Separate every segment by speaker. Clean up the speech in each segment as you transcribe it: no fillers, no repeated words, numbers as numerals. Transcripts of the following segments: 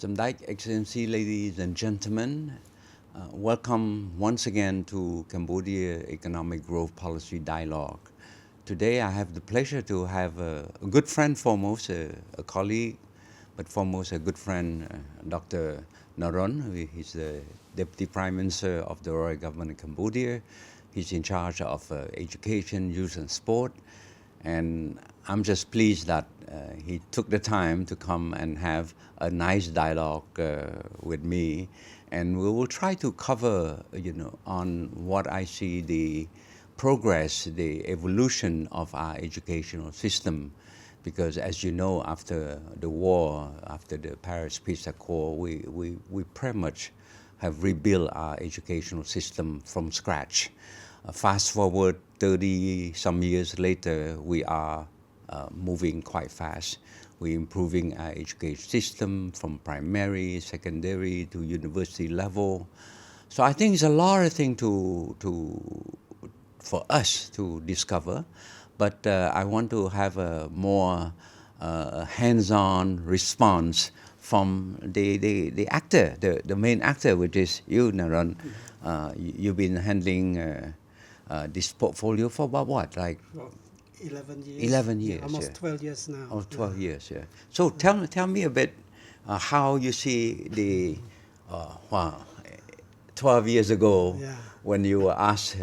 Speaker 1: Samdach Excellency, ladies and gentlemen, welcome once again to Cambodia Economic Growth Policy Dialogue. Today I have the pleasure to have a good friend, foremost a colleague, but foremost a good friend, Dr. Naron. He's the Deputy Prime Minister of the Royal Government of Cambodia. He's in charge of education, youth and sport. And I'm just pleased that he took the time to come and have a nice dialogue with me. And we will try to cover, on what I see the progress, the evolution of our educational system. Because as you know, after the war, after the Paris Peace Accord, we pretty much have rebuilt our educational system from scratch. Fast forward 30 some years later, we are moving quite fast. We're improving our education system from primary, secondary to university level. So I think it's a lot of things for us to discover, but I want to have a more hands-on response from the actor, the main actor, which is you, Naron. You've been handling this portfolio for about what, like?
Speaker 2: 11 years.
Speaker 1: 11 years.
Speaker 2: Almost 12 years now.
Speaker 1: Oh, 12 years, yeah. So tell me a bit how you see the 12 years ago when you were asked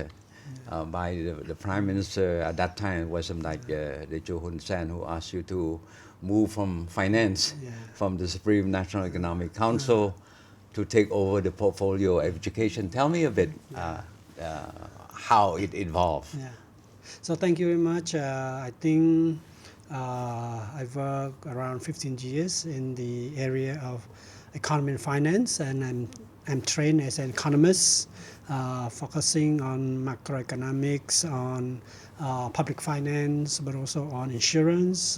Speaker 1: by the Prime Minister at that time. It was like the Chuon Naron who asked you to move from finance, from the Supreme National Economic Council to take over the portfolio of education. Tell me a bit how it evolved.
Speaker 2: Yeah. So thank you very much. I think I've worked around 15 years in the area of economy and finance, and I'm trained as an economist, focusing on macroeconomics, on public finance, but also on insurance,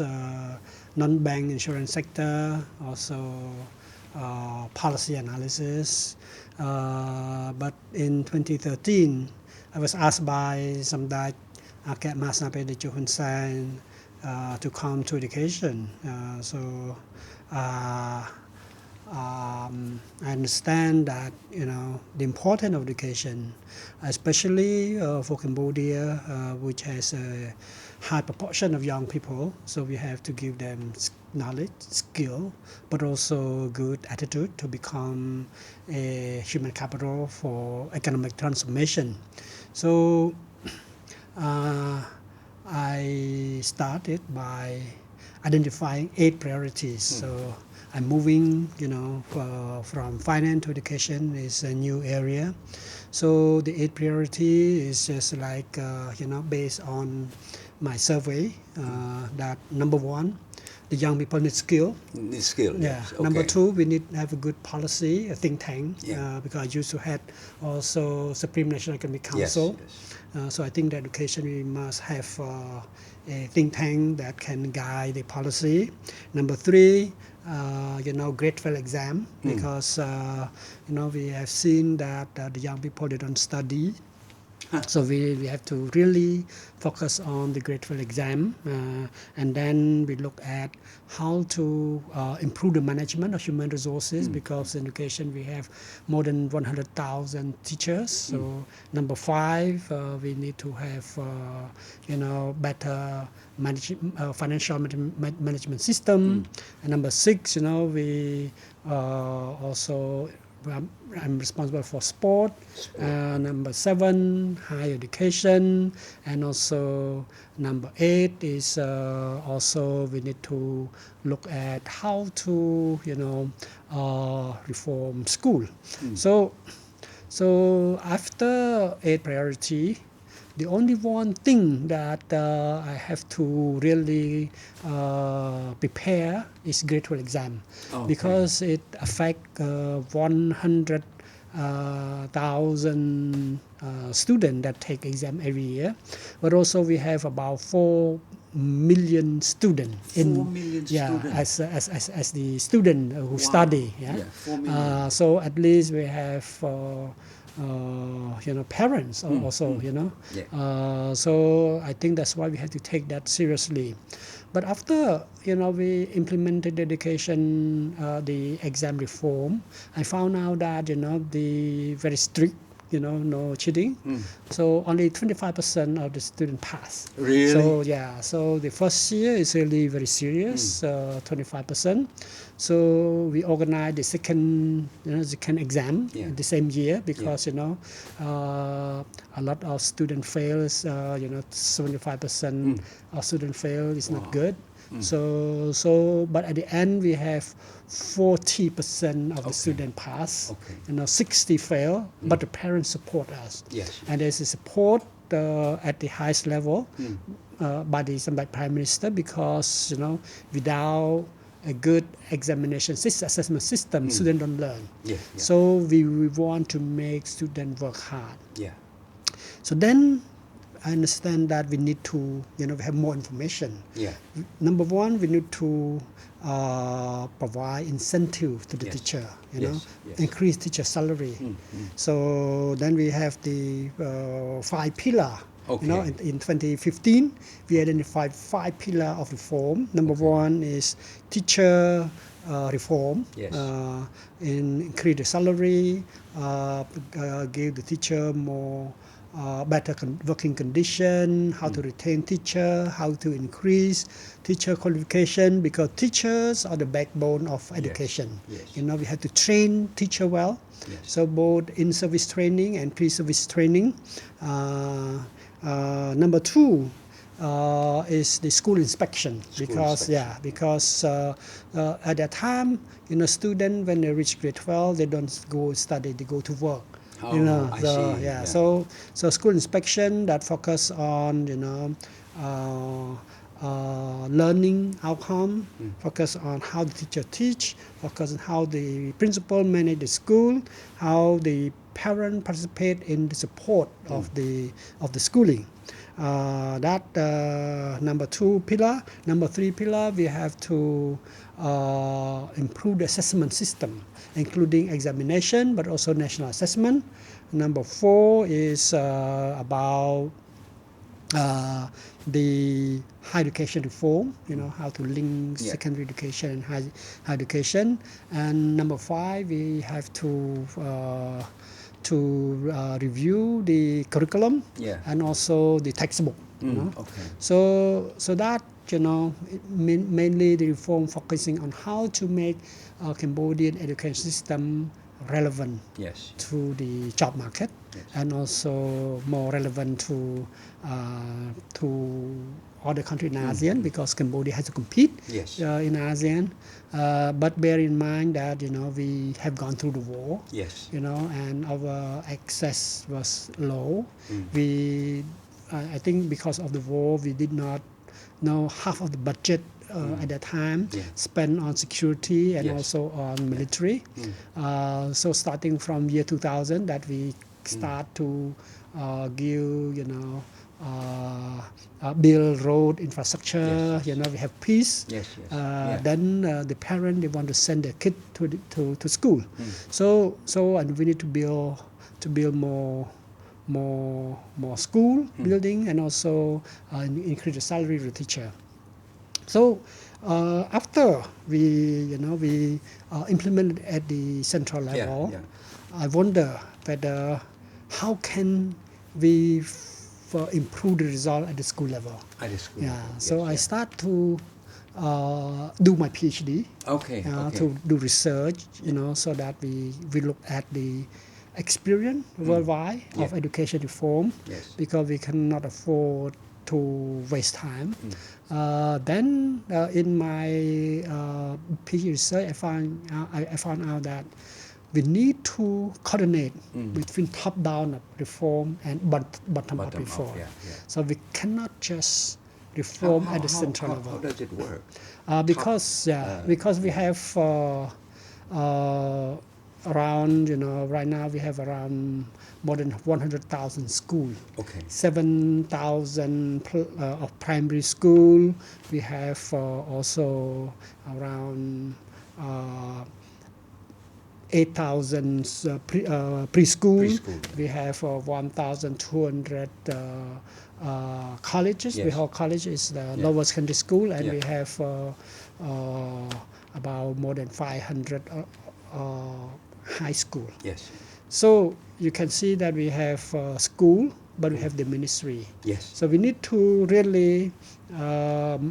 Speaker 2: non-bank insurance sector, also policy analysis. But in 2013, I was asked by Samdach Chuon Naron to come to education. I understand that the importance of education, especially for Cambodia, which has a high proportion of young people. So we have to give them knowledge, skill, but also good attitude to become a human capital for economic transformation. So I started by identifying 8 priorities. So I'm moving, from finance to education is a new area. So the 8 priority is just like, based on my survey, that number 1, the young people need skill.
Speaker 1: Need skill, yes. Okay.
Speaker 2: Number 2, we need to have a good policy, a think tank, because I used to have also Supreme National Economic Council.
Speaker 1: Yes.
Speaker 2: So I think that education, we must have a think tank that can guide the policy. Number 3, grade 12 exam, because we have seen that the young people, they don't study. So we have to really focus on the grade 12 exam, and then we look at how to improve the management of human resources, because in education we have more than 100,000 teachers. So number 5, we need to have better financial management system. And number 6, we also I'm responsible for sport. Number 7, higher education, and also number 8 is also we need to look at how to reform school. So after 8 priority, the only one thing that I have to really prepare is grade 12 exam, because it affects 100,000 students that take exam every year. But also we have about 4 million students in
Speaker 1: 4 million students.
Speaker 2: as the student who study.
Speaker 1: 4 million.
Speaker 2: So at least we have parents also, so I think that's why we have to take that seriously. But after we implemented the education, the exam reform, I found out that the very strict, no cheating. So only 25% of the student pass.
Speaker 1: Really?
Speaker 2: So yeah, so the first year is really very serious, 25%. So we organized the second exam the same year because a lot of student fails. 75% of student fail is not good. So but at the end we have 40% of the student pass. 60 fail, but the parents support us.
Speaker 1: Yes.
Speaker 2: And there's a support at the highest level by the Prime Minister, because without a good examination assessment system, students don't learn. So we want to make students work hard. So then I understand that we need to have more information. Number one, we need to provide incentive to the teacher, increase teacher salary. So then we have the 5 pillar. In 2015, we identified 5 pillars of reform. Number one is teacher reform, increase the salary, give the teacher more better working condition, how to retain teacher, how to increase teacher qualification, because teachers are the backbone of education. We have to train teacher well. So both in-service training and pre-service training. Number two is the school inspection, because at that time, students when they reach grade 12, they don't go study, they go to work. So school inspection that focus on learning outcome, focus on how the teacher teach, focus on how the principal manage the school, how the parent participate in the support of the schooling. That number 2 pillar. Number 3 pillar, we have to improve the assessment system, including examination, but also national assessment. Number 4 is about the higher education reform, how to link secondary education and higher education. And number 5, we have to review the curriculum and also the textbook. So that mainly the reform focusing on how to make Cambodian education system relevant to the job market, and also more relevant to other countries in ASEAN, because Cambodia has to compete in ASEAN. But bear in mind that we have gone through the war, and our access was low. I think because of the war, we did not know half of the budget at that time spent on security and also on military. So starting from year 2000, that we start to give build road infrastructure. We have peace. Then the parent, they want to send their kid to school. So and we need to build more school building, and also increase the salary of the teacher. So after we implemented at the central level, I wonder whether how can we improve the result at the school level. So I start to do my PhD, to do research, so that we look at the experience worldwide of education reform, because we cannot afford to waste time. Then in my PhD research, I found out that we need to coordinate between top-down reform and bottom-up reform. So we cannot just reform at the central level.
Speaker 1: How does it work?
Speaker 2: Because we have around, right now we have around more than 100,000 schools. 7,000 of primary school. We have also around 8,000 preschool.
Speaker 1: Preschool.
Speaker 2: We have 1,200 colleges.
Speaker 1: Yes.
Speaker 2: We have college is the lower secondary school, and
Speaker 1: Yeah.
Speaker 2: we have about more than 500 high school.
Speaker 1: Yes.
Speaker 2: So you can see that we have school, but we have the ministry.
Speaker 1: Yes.
Speaker 2: So we need to really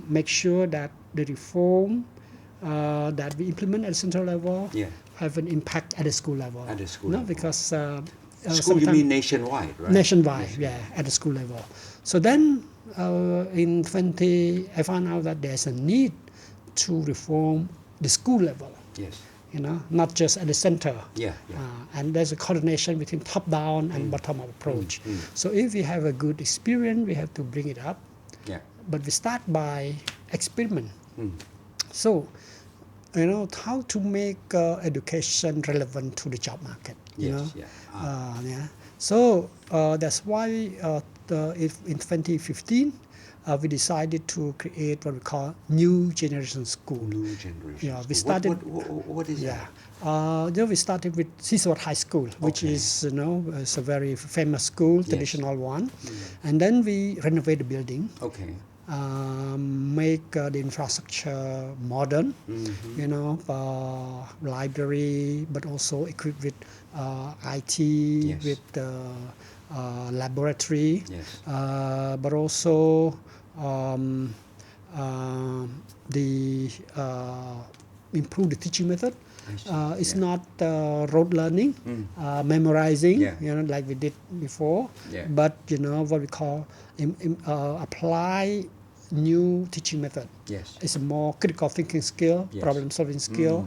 Speaker 2: make sure that the reform that we implement at the central level
Speaker 1: Yeah.
Speaker 2: have an impact at the school level.
Speaker 1: At the school
Speaker 2: No,
Speaker 1: level.
Speaker 2: because
Speaker 1: School, you mean nationwide, right?
Speaker 2: nationwide, yeah, at the school level. So then in 20, I found out that there's a need to reform the school level.
Speaker 1: Yes.
Speaker 2: Not just at the center.
Speaker 1: Yeah. Yeah.
Speaker 2: And there's a coordination between top-down and bottom-up approach. So if we have a good experience, we have to bring it up.
Speaker 1: Yeah.
Speaker 2: But we start by experiment.
Speaker 1: Mm.
Speaker 2: So, how to make education relevant to the job market.
Speaker 1: Yes. Yeah.
Speaker 2: So that's why in 2015 we decided to create what we call new generation school.
Speaker 1: New generation.
Speaker 2: Yeah, we
Speaker 1: school.
Speaker 2: started.
Speaker 1: What is that?
Speaker 2: We started with Siswat High School, which
Speaker 1: Okay.
Speaker 2: is is a very famous school, traditional one, and then we renovate the building.
Speaker 1: Okay.
Speaker 2: Make the infrastructure modern, library, but also equipped with IT,
Speaker 1: Yes.
Speaker 2: with laboratory,
Speaker 1: Yes.
Speaker 2: but also improve the teaching method. It's not rote learning, memorizing, like we did before, but what we call apply new teaching method.
Speaker 1: Yes.
Speaker 2: It's a more critical thinking skill, problem solving skill.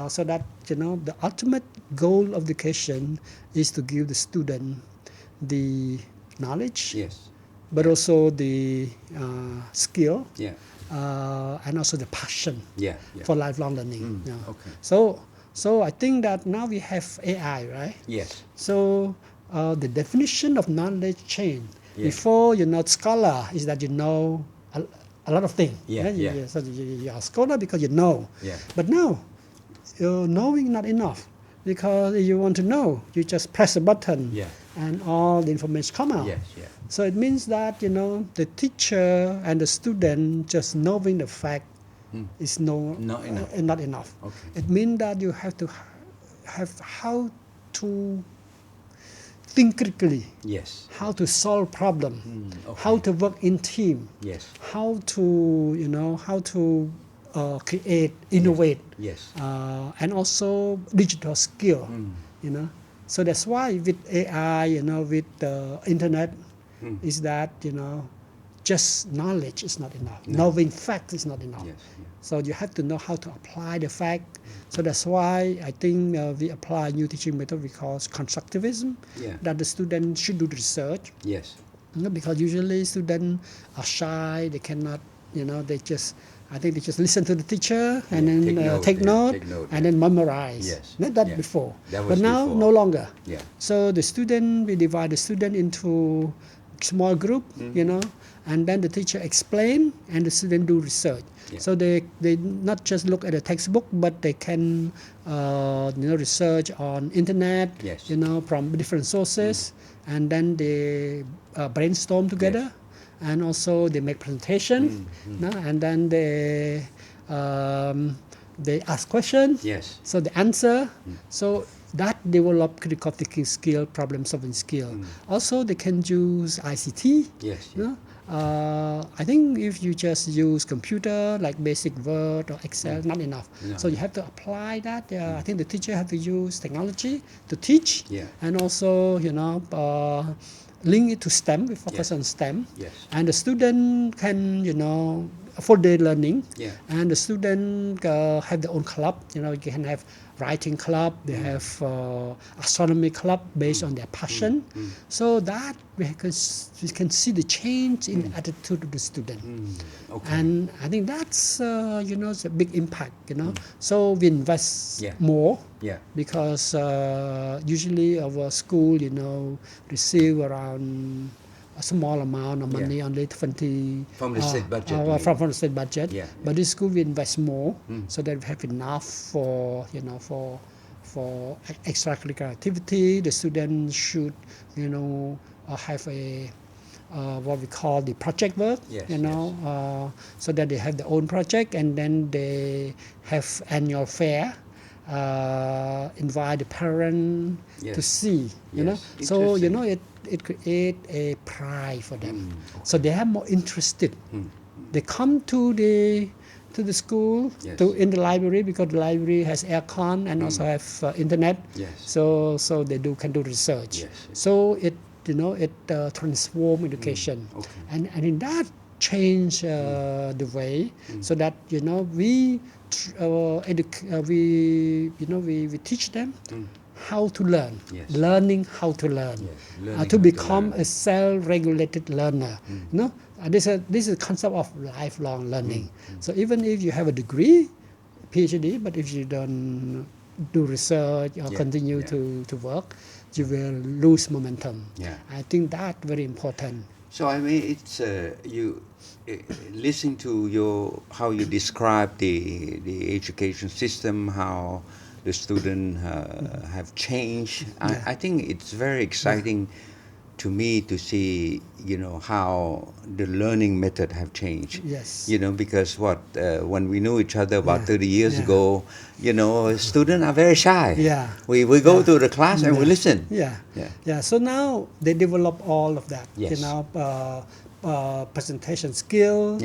Speaker 2: So that the ultimate goal of education is to give the student the knowledge,
Speaker 1: Yes.
Speaker 2: but also the skill,
Speaker 1: Yeah.
Speaker 2: and also the passion
Speaker 1: Yeah.
Speaker 2: for lifelong learning.
Speaker 1: Okay.
Speaker 2: So I think that now we have AI, right?
Speaker 1: Yes.
Speaker 2: So the definition of knowledge change.
Speaker 1: Yeah.
Speaker 2: Before you're not scholar is that you know a lot of things.
Speaker 1: Yeah.
Speaker 2: So you are a scholar because you know.
Speaker 1: Yeah.
Speaker 2: But now, knowing not enough, because if you want to know, you just press a button, and all the information come out.
Speaker 1: Yes. Yeah.
Speaker 2: So it means that the teacher and the student just knowing the fact is not enough.
Speaker 1: Okay.
Speaker 2: It means that you have to have how to think critically,
Speaker 1: Yes.
Speaker 2: how to solve problem,
Speaker 1: Okay.
Speaker 2: how to work in team,
Speaker 1: Yes.
Speaker 2: how to create, innovate,
Speaker 1: Yes.
Speaker 2: and also digital skill. So that's why with AI, with the internet, is that just knowledge is not enough. Knowing fact is not enough.
Speaker 1: Yes.
Speaker 2: So you have to know how to apply the fact. So that's why I think we apply new teaching method we call constructivism. That the student should do the research.
Speaker 1: Yes.
Speaker 2: Because usually students are shy. They cannot. I think they just listen to the teacher and then take note and then memorize.
Speaker 1: Yes.
Speaker 2: Not that before.
Speaker 1: That was
Speaker 2: but now
Speaker 1: before.
Speaker 2: no longer.
Speaker 1: Yeah.
Speaker 2: So we divide the student into small group, and then the teacher explain and the student do research. So they not just look at the textbook, but they can research on internet, from different sources, and then they brainstorm together, and also they make presentation, and then they ask questions.
Speaker 1: Yes.
Speaker 2: So the answer. So that develop critical thinking skill, problem solving skill. Also, they can use ICT.
Speaker 1: Yes.
Speaker 2: I think if you just use computer like basic Word or Excel, not enough. So you have to apply that. I think the teacher have to use technology to teach, and also link it to STEM. We focus on STEM, and the student can full day learning, and the student have their own club. You can have writing club, they have astronomy club based on their passion. So that we can see the change in the attitude of the student. And I think that's it's a big impact. So we invest more because usually our school receive around a small amount of money, only 20
Speaker 1: from the state budget.
Speaker 2: From the state budget. But this school we invest more so that we have enough for for extracurricular activity. The students should, have a what we call the project work, so that they have their own project, and then they have annual fair, invite the parent to see, so it create a pride for them. So they are more interested. They come to the school, in the library, because the library has aircon and also have internet. So they can do research. So it transform education, and in that change the way, so that we teach them how to learn, learning how to learn, to become a self-regulated learner. This is the concept of lifelong learning. So even if you have a degree, PhD, but if you don't do research or continue to work, you will lose momentum. I think that very important.
Speaker 1: So I mean, it's you listening to how you describe the education system, how the students have changed. I think it's very exciting to me to see how the learning method have changed. Because when we knew each other about 30 years ago, students are very shy. We go to the class and we listen.
Speaker 2: So now they develop all of that. Presentation skill,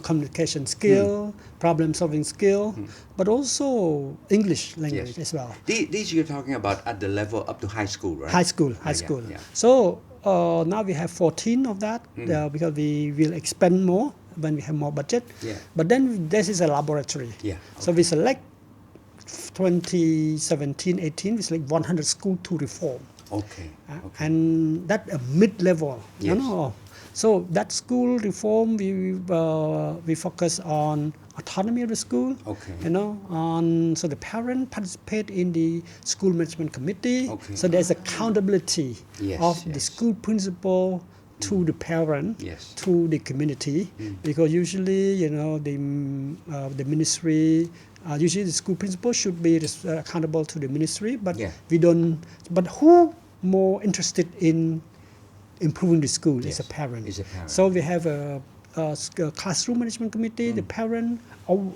Speaker 2: communication skill, problem solving skill, but also English language as well.
Speaker 1: These you're talking about at the level up to high school, right?
Speaker 2: High school. So now we have 14 of that, because we will expand more when we have more budget. But then this is a laboratory. So we select 2017-18, we select 100 schools to reform. And that a mid-level. So that school reform, we focus on autonomy of the school. So the parent participate in the school management committee. So there's accountability of the school principal to the parent, to the community, because usually the ministry. Usually the school principal should be accountable to the ministry, but we don't. But who more interested in improving the school is a parent. So we have a classroom management committee. The parent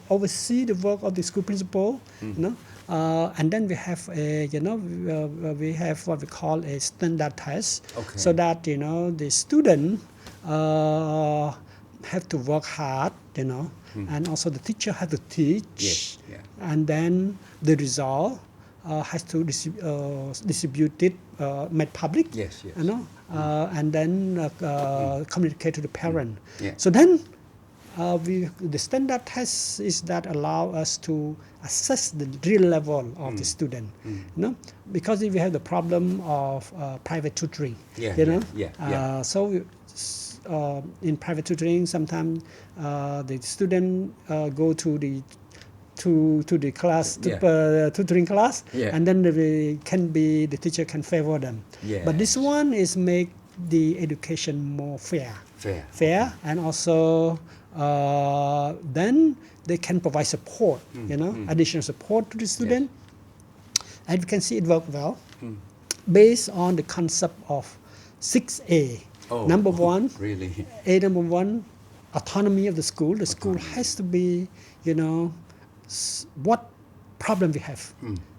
Speaker 2: oversee the work of the school principal, and then we have we have what we call a standard test, so that the student have to work hard, and also the teacher has to teach, and then the result has to distribute it, made public, and then communicate to the parent. So then the standard test is that allow us to assess the real level of the student, because if we have the problem of private tutoring, so in private tutoring, sometimes the student go to the class, tutoring class, and then the teacher can favor them. But this one is make the education more fair, and also then they can provide support, additional support to the student, and you can see it work well, based on the concept of 6A. Number one, number one, autonomy of the school. The school has to be, what problem we have.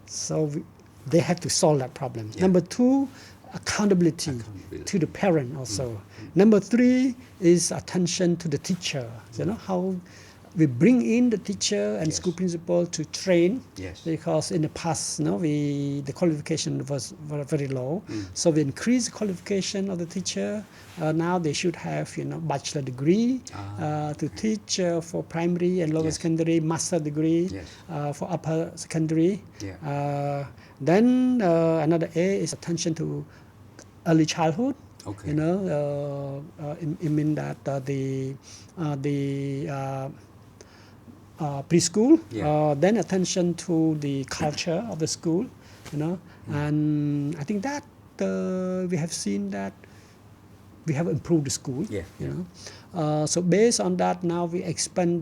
Speaker 2: So they have to solve that problem. Number two, accountability to the parent also. Number three is attention to the teacher. How we bring in the teacher and school principal to train, because in the past, the qualification was very low. So we increase the qualification of the teacher. Now they should have bachelor degree to teach for primary and lower secondary, master degree for upper secondary. Then another A is attention to early childhood. It means that the preschool, then attention to the culture of the school, and I think that we have seen that we have improved the school. So based on that, now we expand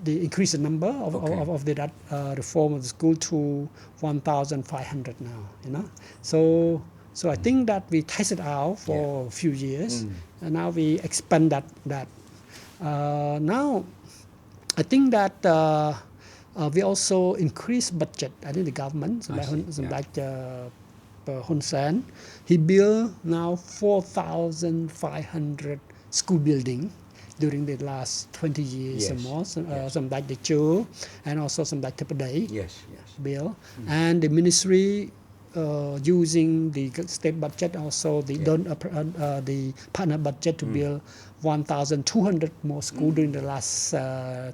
Speaker 2: increase the number of that reform of the school to 1,500 now. So I think that we tested out for a few years, and now we expand that. Now I think that we also increase budget. I think the government, like Hun Sen, he built now 4,500 school building during the last 20 years or more. Some like the Chu and also some like Tepaday bill. And the ministry using the state budget, also the partner budget to build 1,200 more schools during the last 10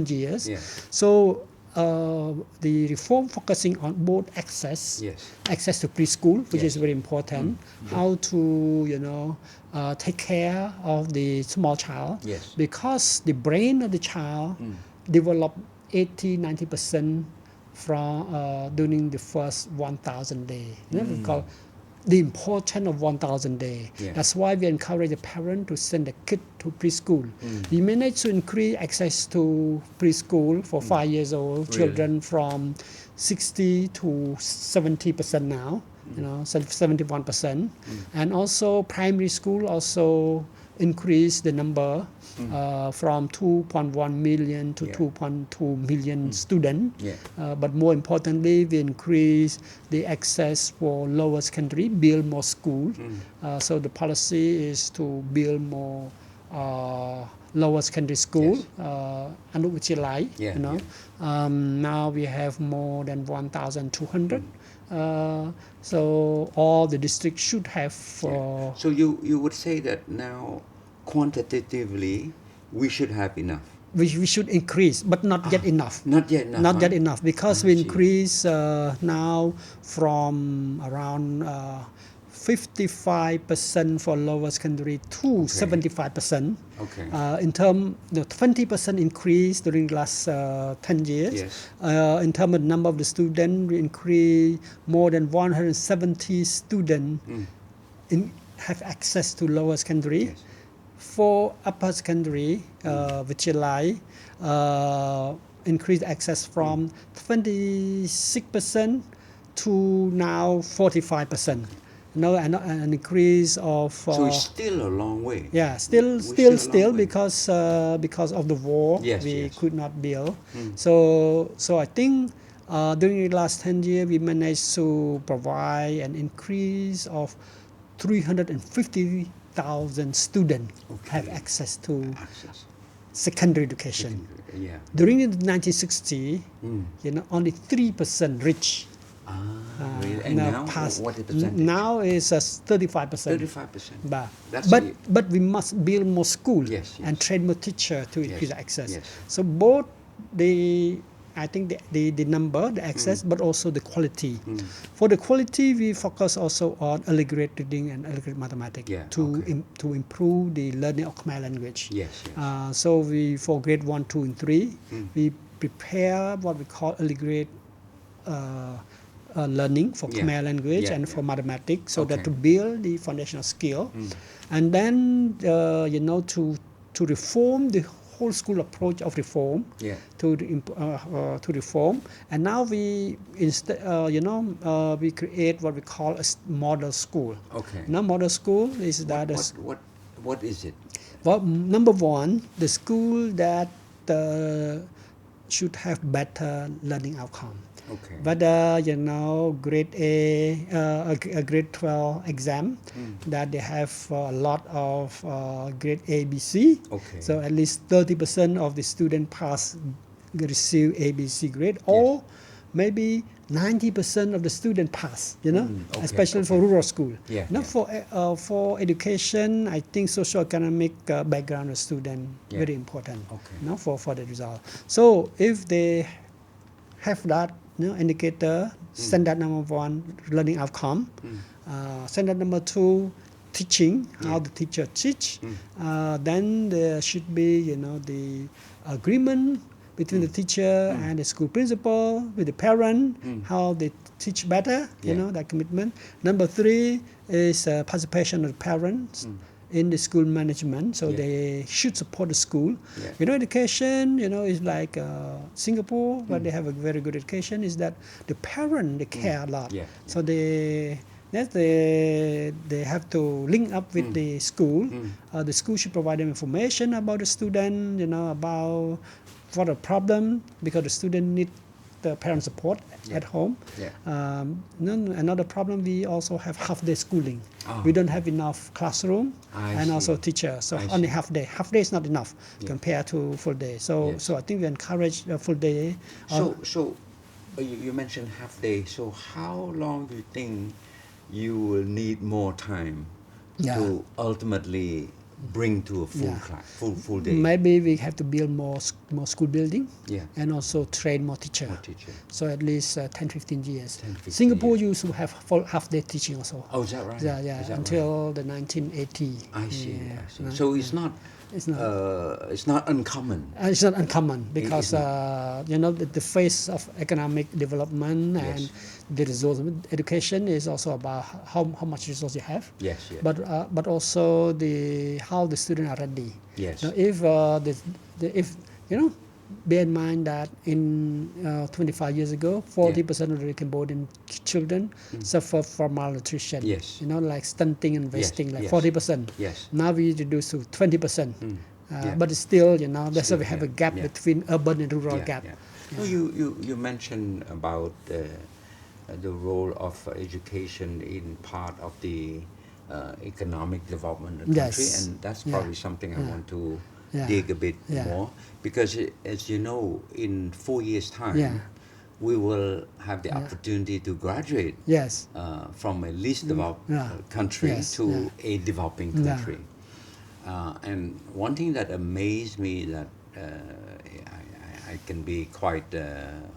Speaker 2: years. So the reform focusing on both access to preschool, which is very important, how to take care of the small child, because the brain of the child develop 80-90% from during the first 1,000 days. Because the importance of 1,000 days. That's why we encourage the parent to send the kid to preschool. We managed to increase access to preschool for 5 years old children from 60 to 70% now, 71%. And also primary school also increased the number from 2.1 million to 2.2 million students. But more importantly, we increase the access for lower secondary, build more schools. So the policy is to build more lower secondary school, now we have more than 1,200. So all the districts should have.
Speaker 1: So you would say that now quantitatively we should have enough.
Speaker 2: We should increase, but not yet enough.
Speaker 1: Not yet enough.
Speaker 2: Not yet enough, because we increase now from around 55% for lower secondary to 75%. In terms, the 20% increase during the last 10 years. In terms of the number of the students, we increase more than 170 students have access to lower secondary. For upper secondary, increased access from 26% to now 45%. An increase of.
Speaker 1: So it's still a long way.
Speaker 2: Still because of the war, we could not build. So I think during the last 10 years, we managed to provide an increase of 350,000 students have access to secondary education. During the 1960s, only 3% reached.
Speaker 1: And now, what is the percentage?
Speaker 2: Now is 35%.
Speaker 1: 35%.
Speaker 2: But we must build more schools and train more teachers to increase access. So both the number, the access, but also the quality. For the quality, we focus also on early grade reading and early grade mathematics to improve the learning of Khmer language. So for grade 1, 2, and 3, we prepare what we call early grade learning for Khmer language and for mathematics, so that to build the foundational skill, and then to reform the whole school approach of reform to reform. And now we we create what we call a model school. Now model school is
Speaker 1: what is it?
Speaker 2: Well, number one, the school that should have better learning outcome. But grade grade 12 exam, that they have a lot of grade A, B, C. So at least 30% of the student receive A, B, C grade, or maybe 90% of the student pass. Especially for rural school. For education, I think socio-economic background of student very important. For the result. So if they have that indicator, standard number 1, learning outcome. Standard number 2, teaching, how the teacher teach. Then there should be, the agreement between the teacher and the school principal, with the parent, how they teach better, that commitment. Number 3 is participation of the parents in the school management, so
Speaker 1: Yeah.
Speaker 2: they should support the school.
Speaker 1: Yeah.
Speaker 2: Education, is like Singapore, where they have a very good education, is that the parent, they care a lot.
Speaker 1: Yeah.
Speaker 2: So they have to link up with the school. The school should provide them information about the student, about what a problem, because the student need the parent support at home.
Speaker 1: Yeah.
Speaker 2: Another problem, we also have half-day schooling.
Speaker 1: Oh.
Speaker 2: We don't have enough classroom
Speaker 1: I
Speaker 2: and
Speaker 1: see.
Speaker 2: also teachers. So
Speaker 1: I
Speaker 2: only
Speaker 1: see.
Speaker 2: half day. Half day is not enough compared to full day. So
Speaker 1: Yes.
Speaker 2: so I think we encourage full day.
Speaker 1: So you mentioned half day. So how long do you think you will need more time to ultimately bring to a full class, full day?
Speaker 2: Maybe we have to build more school building.
Speaker 1: Yeah.
Speaker 2: And also train more teachers.
Speaker 1: More teacher.
Speaker 2: So at least 10-15 years.
Speaker 1: 10-15
Speaker 2: Singapore
Speaker 1: years.
Speaker 2: used to have full half-day teaching also.
Speaker 1: Oh, is that right?
Speaker 2: Yeah,
Speaker 1: Is that
Speaker 2: until the 1980.
Speaker 1: I see.
Speaker 2: Yeah,
Speaker 1: I see. So it's not.
Speaker 2: It's not.
Speaker 1: It's not uncommon.
Speaker 2: It's not uncommon because
Speaker 1: not.
Speaker 2: the phase of economic development and the resource education is also about how much resource you have.
Speaker 1: Yes. Yes.
Speaker 2: But also how the students are ready.
Speaker 1: Yes.
Speaker 2: Now, if bear in mind that in 25 years ago, 40% of the Cambodian children suffer from malnutrition.
Speaker 1: Yes.
Speaker 2: Like stunting and wasting, like
Speaker 1: yes.
Speaker 2: 40%.
Speaker 1: Yes.
Speaker 2: Now we reduce to 20%.
Speaker 1: Yeah.
Speaker 2: But still, that's why we have a gap
Speaker 1: yeah.
Speaker 2: between urban and rural gap.
Speaker 1: Yeah. No, you mentioned about the role of education in part of the economic development of the country, and that's probably something I want to dig a bit more, because as you know, in 4 years' time, we will have the opportunity to graduate from a least developed country to a developing country. And one thing that amazed me, that I can be quite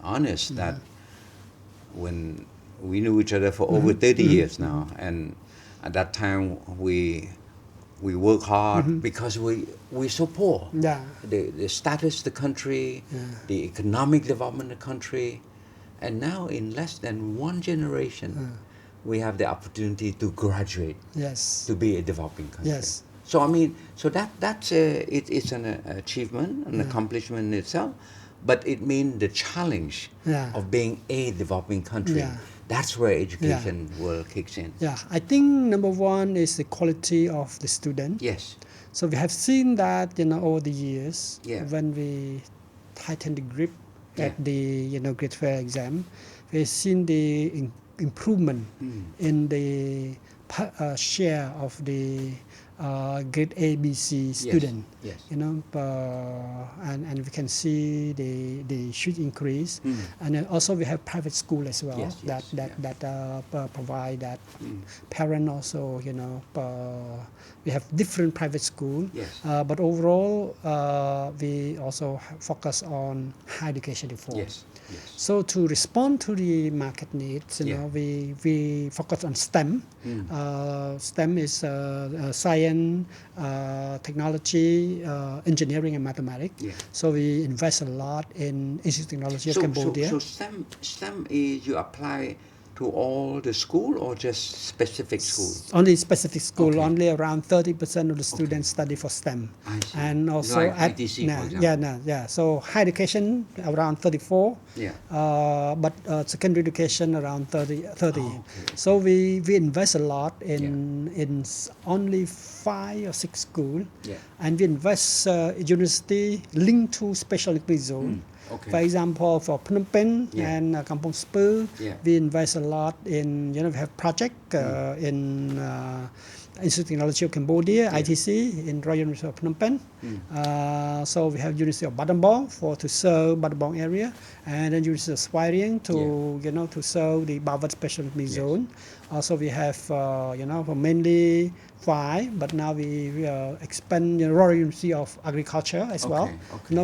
Speaker 1: honest, that when we knew each other for over 30 years now, and at that time we work hard because we're so poor. The status of the country, the economic development of the country, and now in less than one generation, we have the opportunity to graduate, to be a developing country. So I mean, it's an achievement, an accomplishment in itself, but it means the challenge of being a developing country. That's where education will kick in.
Speaker 2: I think number one is the quality of the student.
Speaker 1: Yes.
Speaker 2: So we have seen that over the years, when we tighten the grip at the grade 12 exam, we've seen the improvement in the share of the grade A, B, C student.
Speaker 1: Yes.
Speaker 2: And we can see the huge increase. And then also we have private school as well that provide that. Parent also, we have different private school. But overall, we also focus on higher education reform. So to respond to the market needs, we focus on STEM. STEM is science, technology, engineering, and mathematics. So we invest a lot in Institute of Technology of Cambodia.
Speaker 1: So STEM is you apply to all the school or just specific schools?
Speaker 2: Only specific school. Only around 30% of the students study for STEM.
Speaker 1: I see.
Speaker 2: And also
Speaker 1: like ITC, for example.
Speaker 2: So higher education around 34. But secondary education around 30. So we invest a lot in only 5 or 6 schools. And we invest university linked to special economic zone. For example, for Phnom Penh and Kampong Speu, we invest a lot in, we have project in Institute of Technology of Cambodia, ITC, in Royal University of Phnom Penh. So we have University of Battambang to serve Battambang area, and then University of Svay Rieng to serve the Bawat Special Economic Zone. Also we have, mainly 5, but now we expand Royal University of Agriculture as well.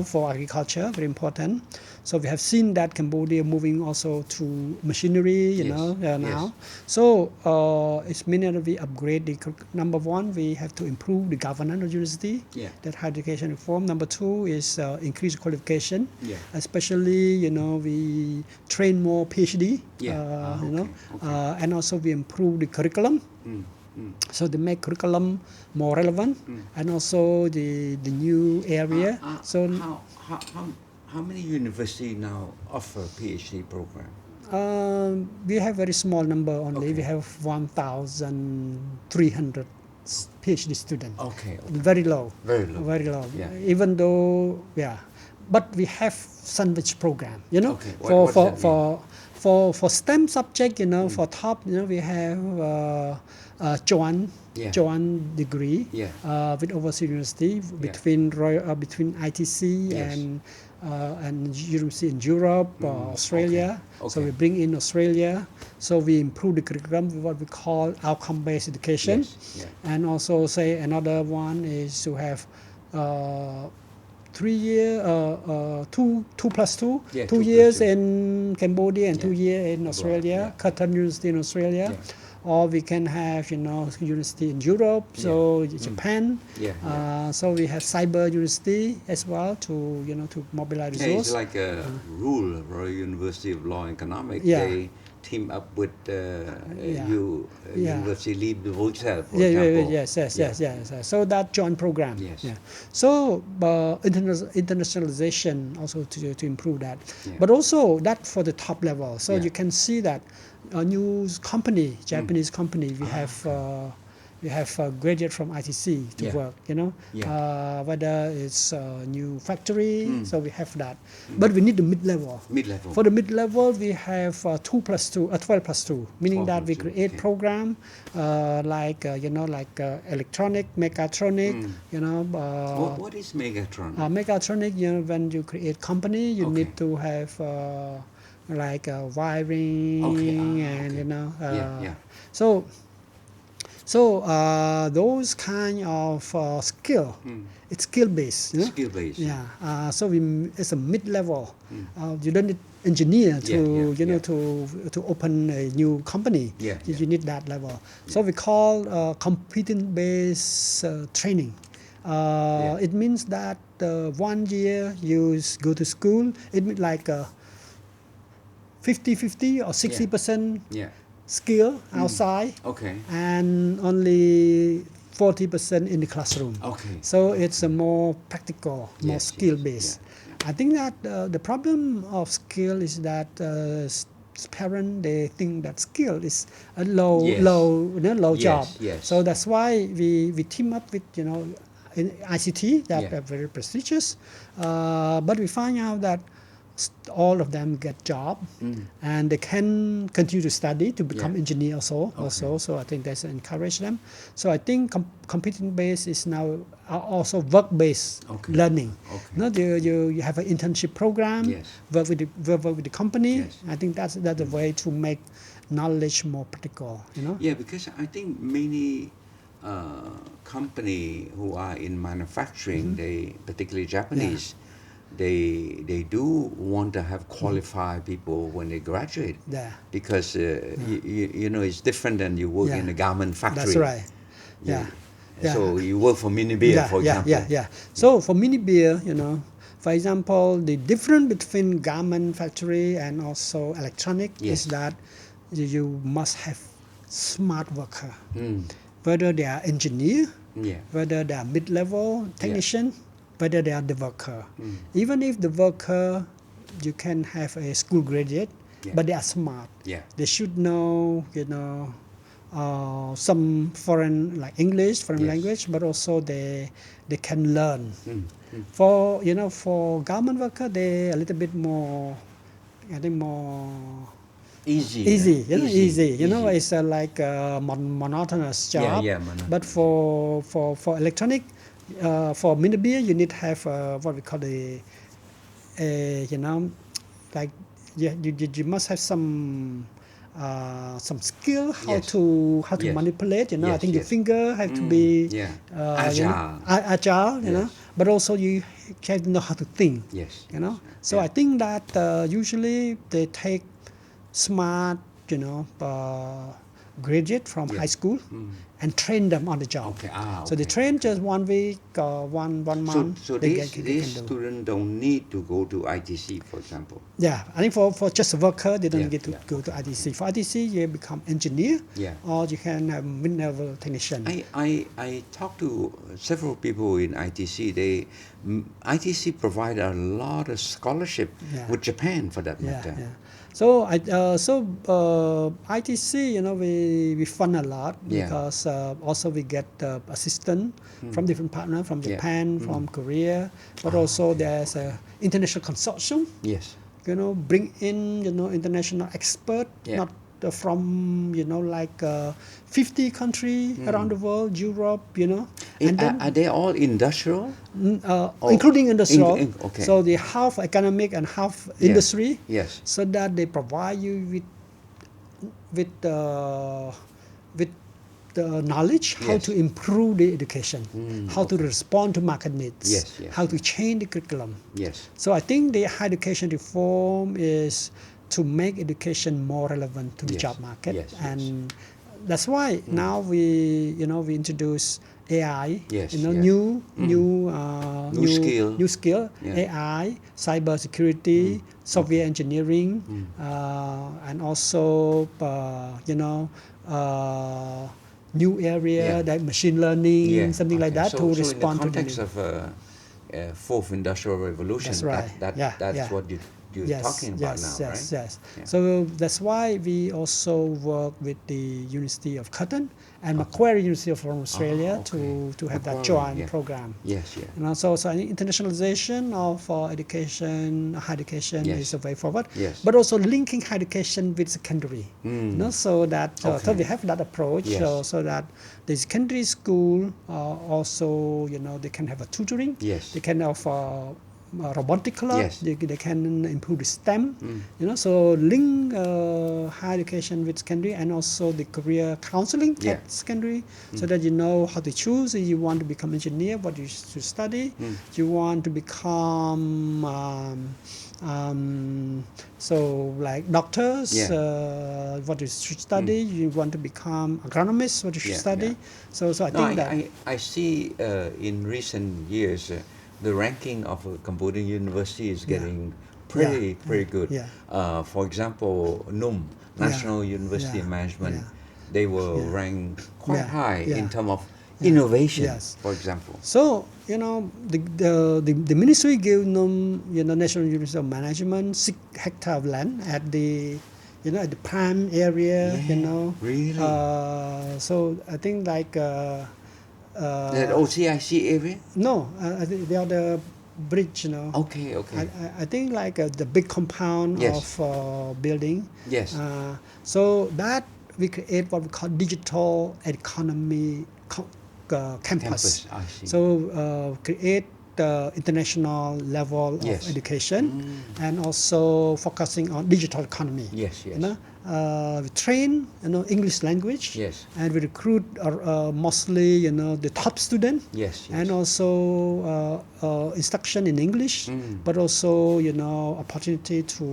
Speaker 2: For agriculture, very important. So we have seen that Cambodia moving also to machinery, now. So it's meaning that we upgrade the number one, we have to improve the governance of university. That higher education reform. Number 2 is increase qualification. Especially, we train more PhD. And also we improve the curriculum. So they make curriculum more relevant, and also the new area. So
Speaker 1: How many universities now offer PhD program?
Speaker 2: we have very small number only.
Speaker 1: Okay.
Speaker 2: We have 1,300 PhD students.
Speaker 1: Okay.
Speaker 2: Very low.
Speaker 1: Very low.
Speaker 2: Very low.
Speaker 1: Yeah.
Speaker 2: Even though, but we have sandwich program. You know,
Speaker 1: Okay. What does that mean?
Speaker 2: for STEM subject, you know, for top, you know, we have Chuon degree with overseas university between ITC and university in Europe, Australia.
Speaker 1: Okay.
Speaker 2: So we bring in Australia. So we improve the curriculum with what we call outcome-based education. And also say another one is to have 3 year, 2 plus 2, 2 years in Cambodia and 2 years in Australia, Curtin University in Australia. Or we can have, you know, university in Europe, so Japan. So we have cyber university as well to, you know, to mobilize resources.
Speaker 1: It's like a rule, Royal University of Law and Economics. They team up with University Libre de Bruxelles, for example.
Speaker 2: Yes. So that joint program. So internationalization also to improve that. But also that for the top level. So you can see that a new company, Japanese company, we have graduate from ITC to work, you know, whether it's a new factory, so we have that. But we need the mid-level. For the mid-level, we have 12 plus 2, meaning that we create program like, you know, like electronic, mechatronic, you know.
Speaker 1: What is mechatronic?
Speaker 2: Mechatronic, you know, when you create company, you need to have like wiring and, you know. So those kind of skill, it's skill based. You know?
Speaker 1: Skill based.
Speaker 2: So it's a mid level. You don't need engineer to you know to open a new company. You need that level. So we call competent based training. It means that 1 year you go to school. It means like 50-50 or 60%. Skill outside, and only 40% in the classroom. So it's a more practical, more skill based. I think that the problem of skill is that parents, they think that skill is a low job. So that's why we team up with, you know, in ICT that are very prestigious, but we find out that all of them get job and they can continue to study to become engineer also. So I think that's encourage them. So I think competent based is now also work based learning. Not you have an internship program, work with the company. I think that's the way to make knowledge more practical. You know.
Speaker 1: Because I think many company who are in manufacturing, they particularly Japanese. They do want to have qualified people when they graduate, because you know, it's different than you work in a garment factory.
Speaker 2: That's right.
Speaker 1: So you work for mini beer, for example.
Speaker 2: So for mini beer, you know, for example, the difference between garment factory and also electronic is that you must have smart worker, whether they are engineer, whether they are mid-level technician. Whether they are the worker. Even if the worker, you can have a school graduate, but they are smart. They should know, you know, some foreign, like English, foreign language, but also they can learn. For, you know, for garment worker, they a little bit more, I think more easy. You know, it's like a monotonous job. But for electronic, for mini beer, you need to have what we call you know, like you must have some skill how to manipulate. You know, I think your finger have to be agile. You know, but also you have to know how to think. You know, so I think that usually they take smart, you know, graduate from
Speaker 1: Yeah.
Speaker 2: high school and train them on the job.
Speaker 1: Okay.
Speaker 2: So they train just 1 week or one month.
Speaker 1: So
Speaker 2: they
Speaker 1: these
Speaker 2: can do.
Speaker 1: students don't need to go to ITC, for example.
Speaker 2: Yeah, I think for just a worker, they don't
Speaker 1: Yeah,
Speaker 2: get to
Speaker 1: yeah,
Speaker 2: go to ITC. For ITC, you become engineer,
Speaker 1: Yeah.
Speaker 2: or you can have mid-level technician.
Speaker 1: I talked to several people in ITC. ITC provide a lot of scholarship
Speaker 2: Yeah.
Speaker 1: with Japan, for that
Speaker 2: Yeah,
Speaker 1: matter.
Speaker 2: yeah. So ITC, we fund a lot
Speaker 1: Yeah.
Speaker 2: because also we get assistance from different partners from
Speaker 1: Yeah.
Speaker 2: Japan, from Korea, but also there's a international consortium.
Speaker 1: Yes.
Speaker 2: Bring in international expert,
Speaker 1: Yeah.
Speaker 2: not from 50 countries around the world, Europe, and then
Speaker 1: Are they all industrial?
Speaker 2: including industrial.
Speaker 1: Okay.
Speaker 2: So they half economic and half
Speaker 1: Yeah.
Speaker 2: industry.
Speaker 1: Yes.
Speaker 2: So that they provide you with the knowledge how
Speaker 1: Yes.
Speaker 2: to improve the education, how to respond to market needs,
Speaker 1: Yes, yes,
Speaker 2: how to change the curriculum.
Speaker 1: Yes.
Speaker 2: So I think the higher education reform is to make education more relevant to the
Speaker 1: Yes,
Speaker 2: job market,
Speaker 1: yes,
Speaker 2: and that's why now we introduce AI,
Speaker 1: Yes, yes.
Speaker 2: new skill,
Speaker 1: Yeah.
Speaker 2: AI, cyber security, software engineering, and also new area
Speaker 1: Yeah.
Speaker 2: like machine learning, something like
Speaker 1: Okay.
Speaker 2: that, to
Speaker 1: So
Speaker 2: respond
Speaker 1: in the
Speaker 2: to the
Speaker 1: context
Speaker 2: need.
Speaker 1: of fourth industrial revolution,
Speaker 2: That's right.
Speaker 1: that's what you're talking about now, right?
Speaker 2: Yes.
Speaker 1: Yeah.
Speaker 2: So that's why we also work with the University of Curtin and Macquarie University from Australia
Speaker 1: okay.
Speaker 2: to have that
Speaker 1: Macquarie,
Speaker 2: joint
Speaker 1: yeah.
Speaker 2: program.
Speaker 1: Yes. Yeah.
Speaker 2: And also, so I think internationalization of education, higher education
Speaker 1: Yes.
Speaker 2: is a way forward.
Speaker 1: Yes.
Speaker 2: But also linking higher education with secondary. So that so
Speaker 1: Okay.
Speaker 2: we have that approach.
Speaker 1: Yes.
Speaker 2: So that the secondary school also they can have a tutoring.
Speaker 1: Yes.
Speaker 2: They can offer robotic club.
Speaker 1: Yes.
Speaker 2: They can improve the STEM. So link higher education with secondary and also the career counseling
Speaker 1: Yeah.
Speaker 2: at secondary, so that you know how to choose. If you want to become engineer, what you should study. You want to become so like doctors,
Speaker 1: Yeah.
Speaker 2: what you should study. You want to become agronomist, what you should
Speaker 1: Yeah,
Speaker 2: study.
Speaker 1: yeah.
Speaker 2: So I
Speaker 1: No,
Speaker 2: think that
Speaker 1: I see in recent years the ranking of Cambodian university is getting pretty good.
Speaker 2: Yeah.
Speaker 1: For example, NUM, National University of Management, they were ranked quite high in terms of innovation,
Speaker 2: Yes.
Speaker 1: for example.
Speaker 2: So the ministry gave them National University of Management 6 hectares of land at the at the prime area.
Speaker 1: Really?
Speaker 2: So I think like
Speaker 1: That OCIC area?
Speaker 2: no, I think the other bridge.
Speaker 1: Okay.
Speaker 2: I think like the big compound
Speaker 1: Yes.
Speaker 2: of building.
Speaker 1: Yes.
Speaker 2: So that we create what we call digital economy campus.
Speaker 1: I see.
Speaker 2: So create the international level
Speaker 1: Yes.
Speaker 2: of education and also focusing on digital economy.
Speaker 1: Yes.
Speaker 2: We train English language.
Speaker 1: Yes.
Speaker 2: And we recruit mostly the top student.
Speaker 1: Yes.
Speaker 2: And also instruction in English, but also opportunity to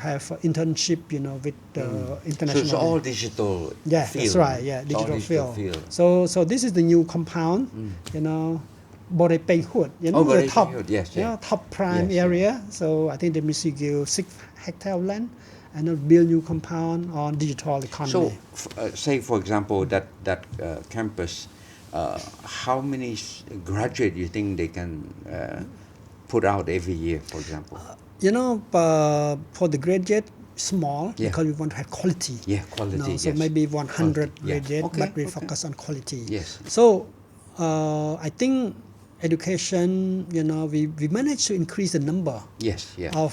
Speaker 2: have internship with international.
Speaker 1: So it's all digital
Speaker 2: Yeah,
Speaker 1: field.
Speaker 2: that's right. Yeah,
Speaker 1: It's all
Speaker 2: digital field. So this is the new compound. Bore Peng Hut,
Speaker 1: Bore
Speaker 2: the top,
Speaker 1: Peng Hut, yes, yeah.
Speaker 2: top prime
Speaker 1: Yes,
Speaker 2: area. So I think the ministry give 6 hectares of land and build new compound on digital economy.
Speaker 1: So, say for example that campus, how many graduate you think they can put out every year, for example?
Speaker 2: For the graduate, small,
Speaker 1: Yeah.
Speaker 2: because we want to have quality.
Speaker 1: Yeah, quality.
Speaker 2: So
Speaker 1: yes.
Speaker 2: maybe 100
Speaker 1: Quality, yeah.
Speaker 2: graduate,
Speaker 1: Okay,
Speaker 2: but we
Speaker 1: okay.
Speaker 2: focus on quality.
Speaker 1: Yes.
Speaker 2: So I think education, we managed to increase the number
Speaker 1: Yes. Yeah.
Speaker 2: of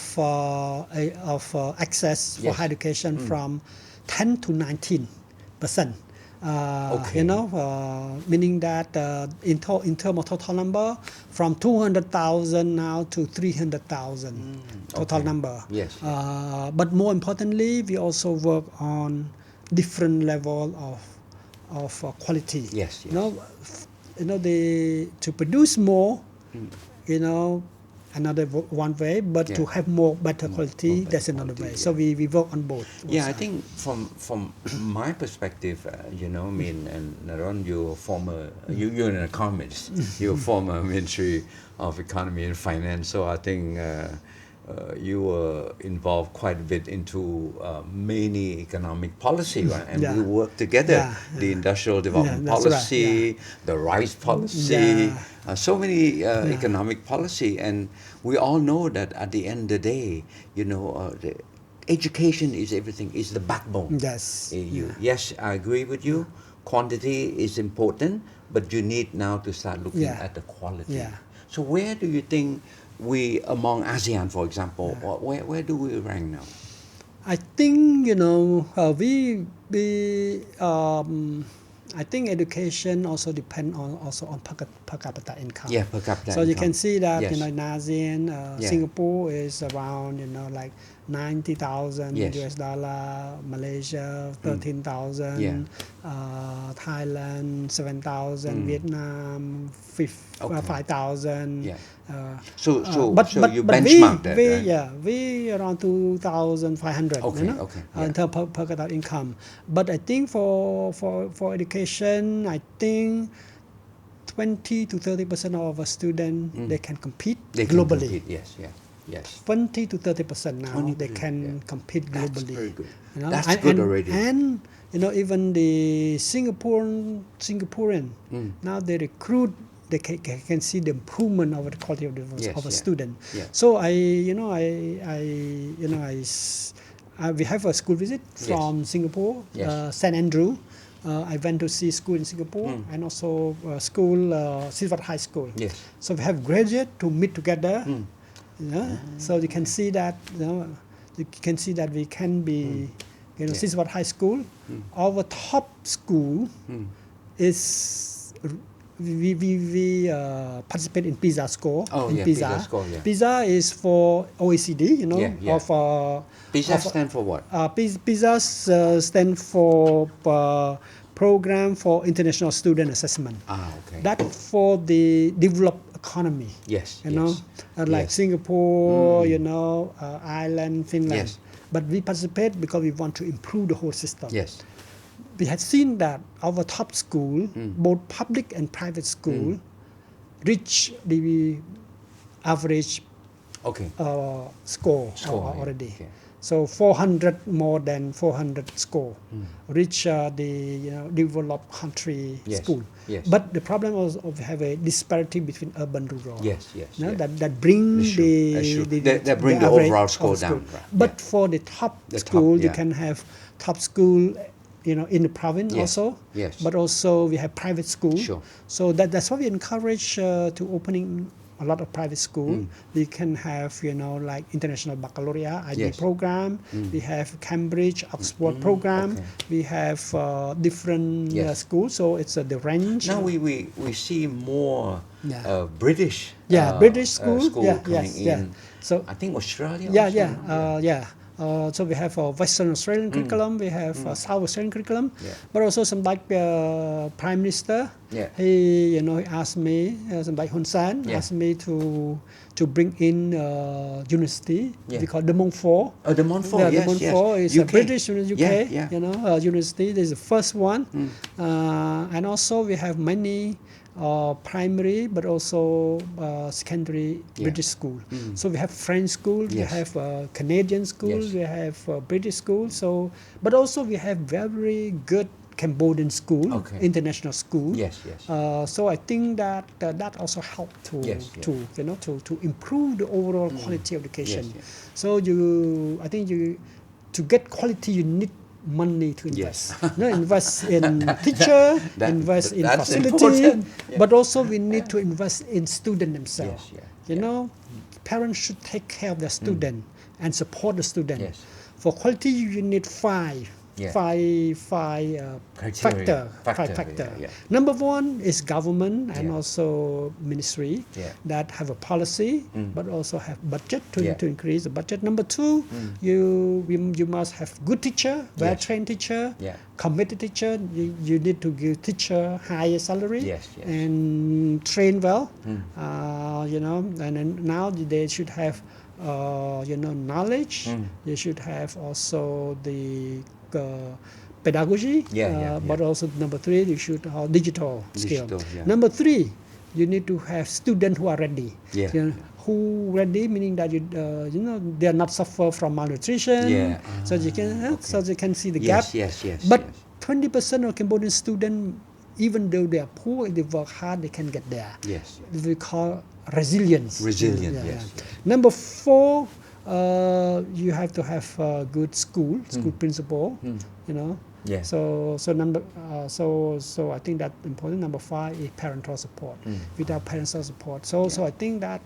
Speaker 2: access for
Speaker 1: Yes.
Speaker 2: higher education from 10 to 19%.
Speaker 1: Okay.
Speaker 2: Meaning that in terms of total number, from 200,000 now to 300,000 total
Speaker 1: okay.
Speaker 2: number.
Speaker 1: Yes.
Speaker 2: But more importantly, we also work on different level of quality.
Speaker 1: Yes.
Speaker 2: To produce more, another one way, but to have better quality,
Speaker 1: better
Speaker 2: that's another
Speaker 1: quality,
Speaker 2: way. So we work on both.
Speaker 1: Yeah, I
Speaker 2: sides.
Speaker 1: think from my perspective, I mean, and Naron, you're former, you're an economist, you're former Ministry of Economy and Finance, so I think you were involved quite a bit into many economic policy, right? And we work together, the industrial development
Speaker 2: that's right,
Speaker 1: policy, the rice policy, so many economic policy, and we all know that at the end of the day, the education is everything, is the backbone.
Speaker 2: Yes.
Speaker 1: Yes, I agree with you. Quantity is important, but you need now to start looking at the quality.
Speaker 2: Yeah.
Speaker 1: So where do you think we, among ASEAN, for example, where do we rank now?
Speaker 2: I think I think education also depend on per capita income.
Speaker 1: Yeah, per capita
Speaker 2: So
Speaker 1: income.
Speaker 2: you can see that
Speaker 1: Yes.
Speaker 2: in ASEAN, Singapore is around like 90,000
Speaker 1: Yes.
Speaker 2: US dollar, Malaysia 13,000,
Speaker 1: Yeah.
Speaker 2: Thailand 7,000, Vietnam 5,000.
Speaker 1: Yeah. So you
Speaker 2: but
Speaker 1: benchmark that, right?
Speaker 2: we around 2,500.
Speaker 1: Okay,
Speaker 2: in terms of per capita income. But I think for education, I think 20 to 30% of our students they can compete globally.
Speaker 1: Yes.
Speaker 2: 20 to 30% now
Speaker 1: 20%,
Speaker 2: they can compete globally.
Speaker 1: That's very good.
Speaker 2: You know?
Speaker 1: That's good already.
Speaker 2: And even the Singaporean now they recruit. They can see the improvement of the quality of a student.
Speaker 1: Yeah.
Speaker 2: So we have a school visit from Singapore, St. Andrew. I went to see school in Singapore and also school, Silvat High School.
Speaker 1: Yes.
Speaker 2: So we have graduates to meet together. So you can see that we can be, Silvat High School. Our top school is. We participate in PISA score.
Speaker 1: PISA score,
Speaker 2: PISA is for OECD,
Speaker 1: PISA stand for what?
Speaker 2: PISA stand for Program for International Student Assessment.
Speaker 1: Okay.
Speaker 2: That for the developed economy.
Speaker 1: Yes.
Speaker 2: Like Singapore, Ireland, Finland.
Speaker 1: Yes.
Speaker 2: But we participate because we want to improve the whole system.
Speaker 1: Yes.
Speaker 2: We had seen that our top school, both public and private school, reach the average score already.
Speaker 1: Okay.
Speaker 2: So 400 more than 400 score reach the developed country school.
Speaker 1: Yes.
Speaker 2: But the problem was we have a disparity between urban and rural.
Speaker 1: Yes.
Speaker 2: That bring
Speaker 1: that bring the overall score down. Right.
Speaker 2: But for the top school, you can have top school. In the province also, but also we have private school.
Speaker 1: Sure.
Speaker 2: So that's why we encourage to opening a lot of private school. We can have like international baccalaureate IB program. We have Cambridge, Oxford program. We have different schools. So it's the range.
Speaker 1: Now we see more British
Speaker 2: British school
Speaker 1: coming in.
Speaker 2: So
Speaker 1: I think Australia.
Speaker 2: So we have a Western Australian curriculum, we have a South Australian curriculum, but also some like Prime Minister. He asked me, some like Hun Sen asked me to bring in university. We call the Montfort.
Speaker 1: The Montfort,
Speaker 2: the Montfort is
Speaker 1: UK.
Speaker 2: a British university. University. This is the first one, and also we have many. Primary, but also secondary British school. So we have French school, we have Canadian school, we have British school. So, but also we have very good Cambodian school, international school. So I think that that also helped to improve the overall quality of education. So I think to get quality, you need money to invest. Invest in teacher, invest in facility, but also we need to invest in student themselves. Parents should take care of their student and support the student. For quality, you need 5
Speaker 1: Yeah.
Speaker 2: five
Speaker 1: Criteria.
Speaker 2: factor.
Speaker 1: Yeah.
Speaker 2: Number one is government and
Speaker 1: Yeah.
Speaker 2: also ministry
Speaker 1: Yeah.
Speaker 2: that have a policy, but also have budget to,
Speaker 1: Yeah.
Speaker 2: to increase the budget. Number two, you must have good teacher, well-trained teacher,
Speaker 1: Yeah.
Speaker 2: committed teacher. You need to give teacher higher salary
Speaker 1: Yes, yes.
Speaker 2: and train well. And then now they should have knowledge. They should have also the pedagogy. But also number three, you should have digital skill.
Speaker 1: Yeah.
Speaker 2: Number three, you need to have students who are ready.
Speaker 1: Yeah.
Speaker 2: Who ready, meaning that they are not suffer from malnutrition.
Speaker 1: Yeah.
Speaker 2: So you can so they can see the
Speaker 1: Yes,
Speaker 2: gap.
Speaker 1: yes.
Speaker 2: But 20% of Cambodian students, even though they are poor, if they work hard, they can get there.
Speaker 1: Yes.
Speaker 2: We call resilience.
Speaker 1: Resilient,
Speaker 2: Yeah,
Speaker 1: yes.
Speaker 2: yeah. Number four, you have to have a good school principal.
Speaker 1: Yeah.
Speaker 2: So I think that important. Number five is parental support. Without parental support, so I think that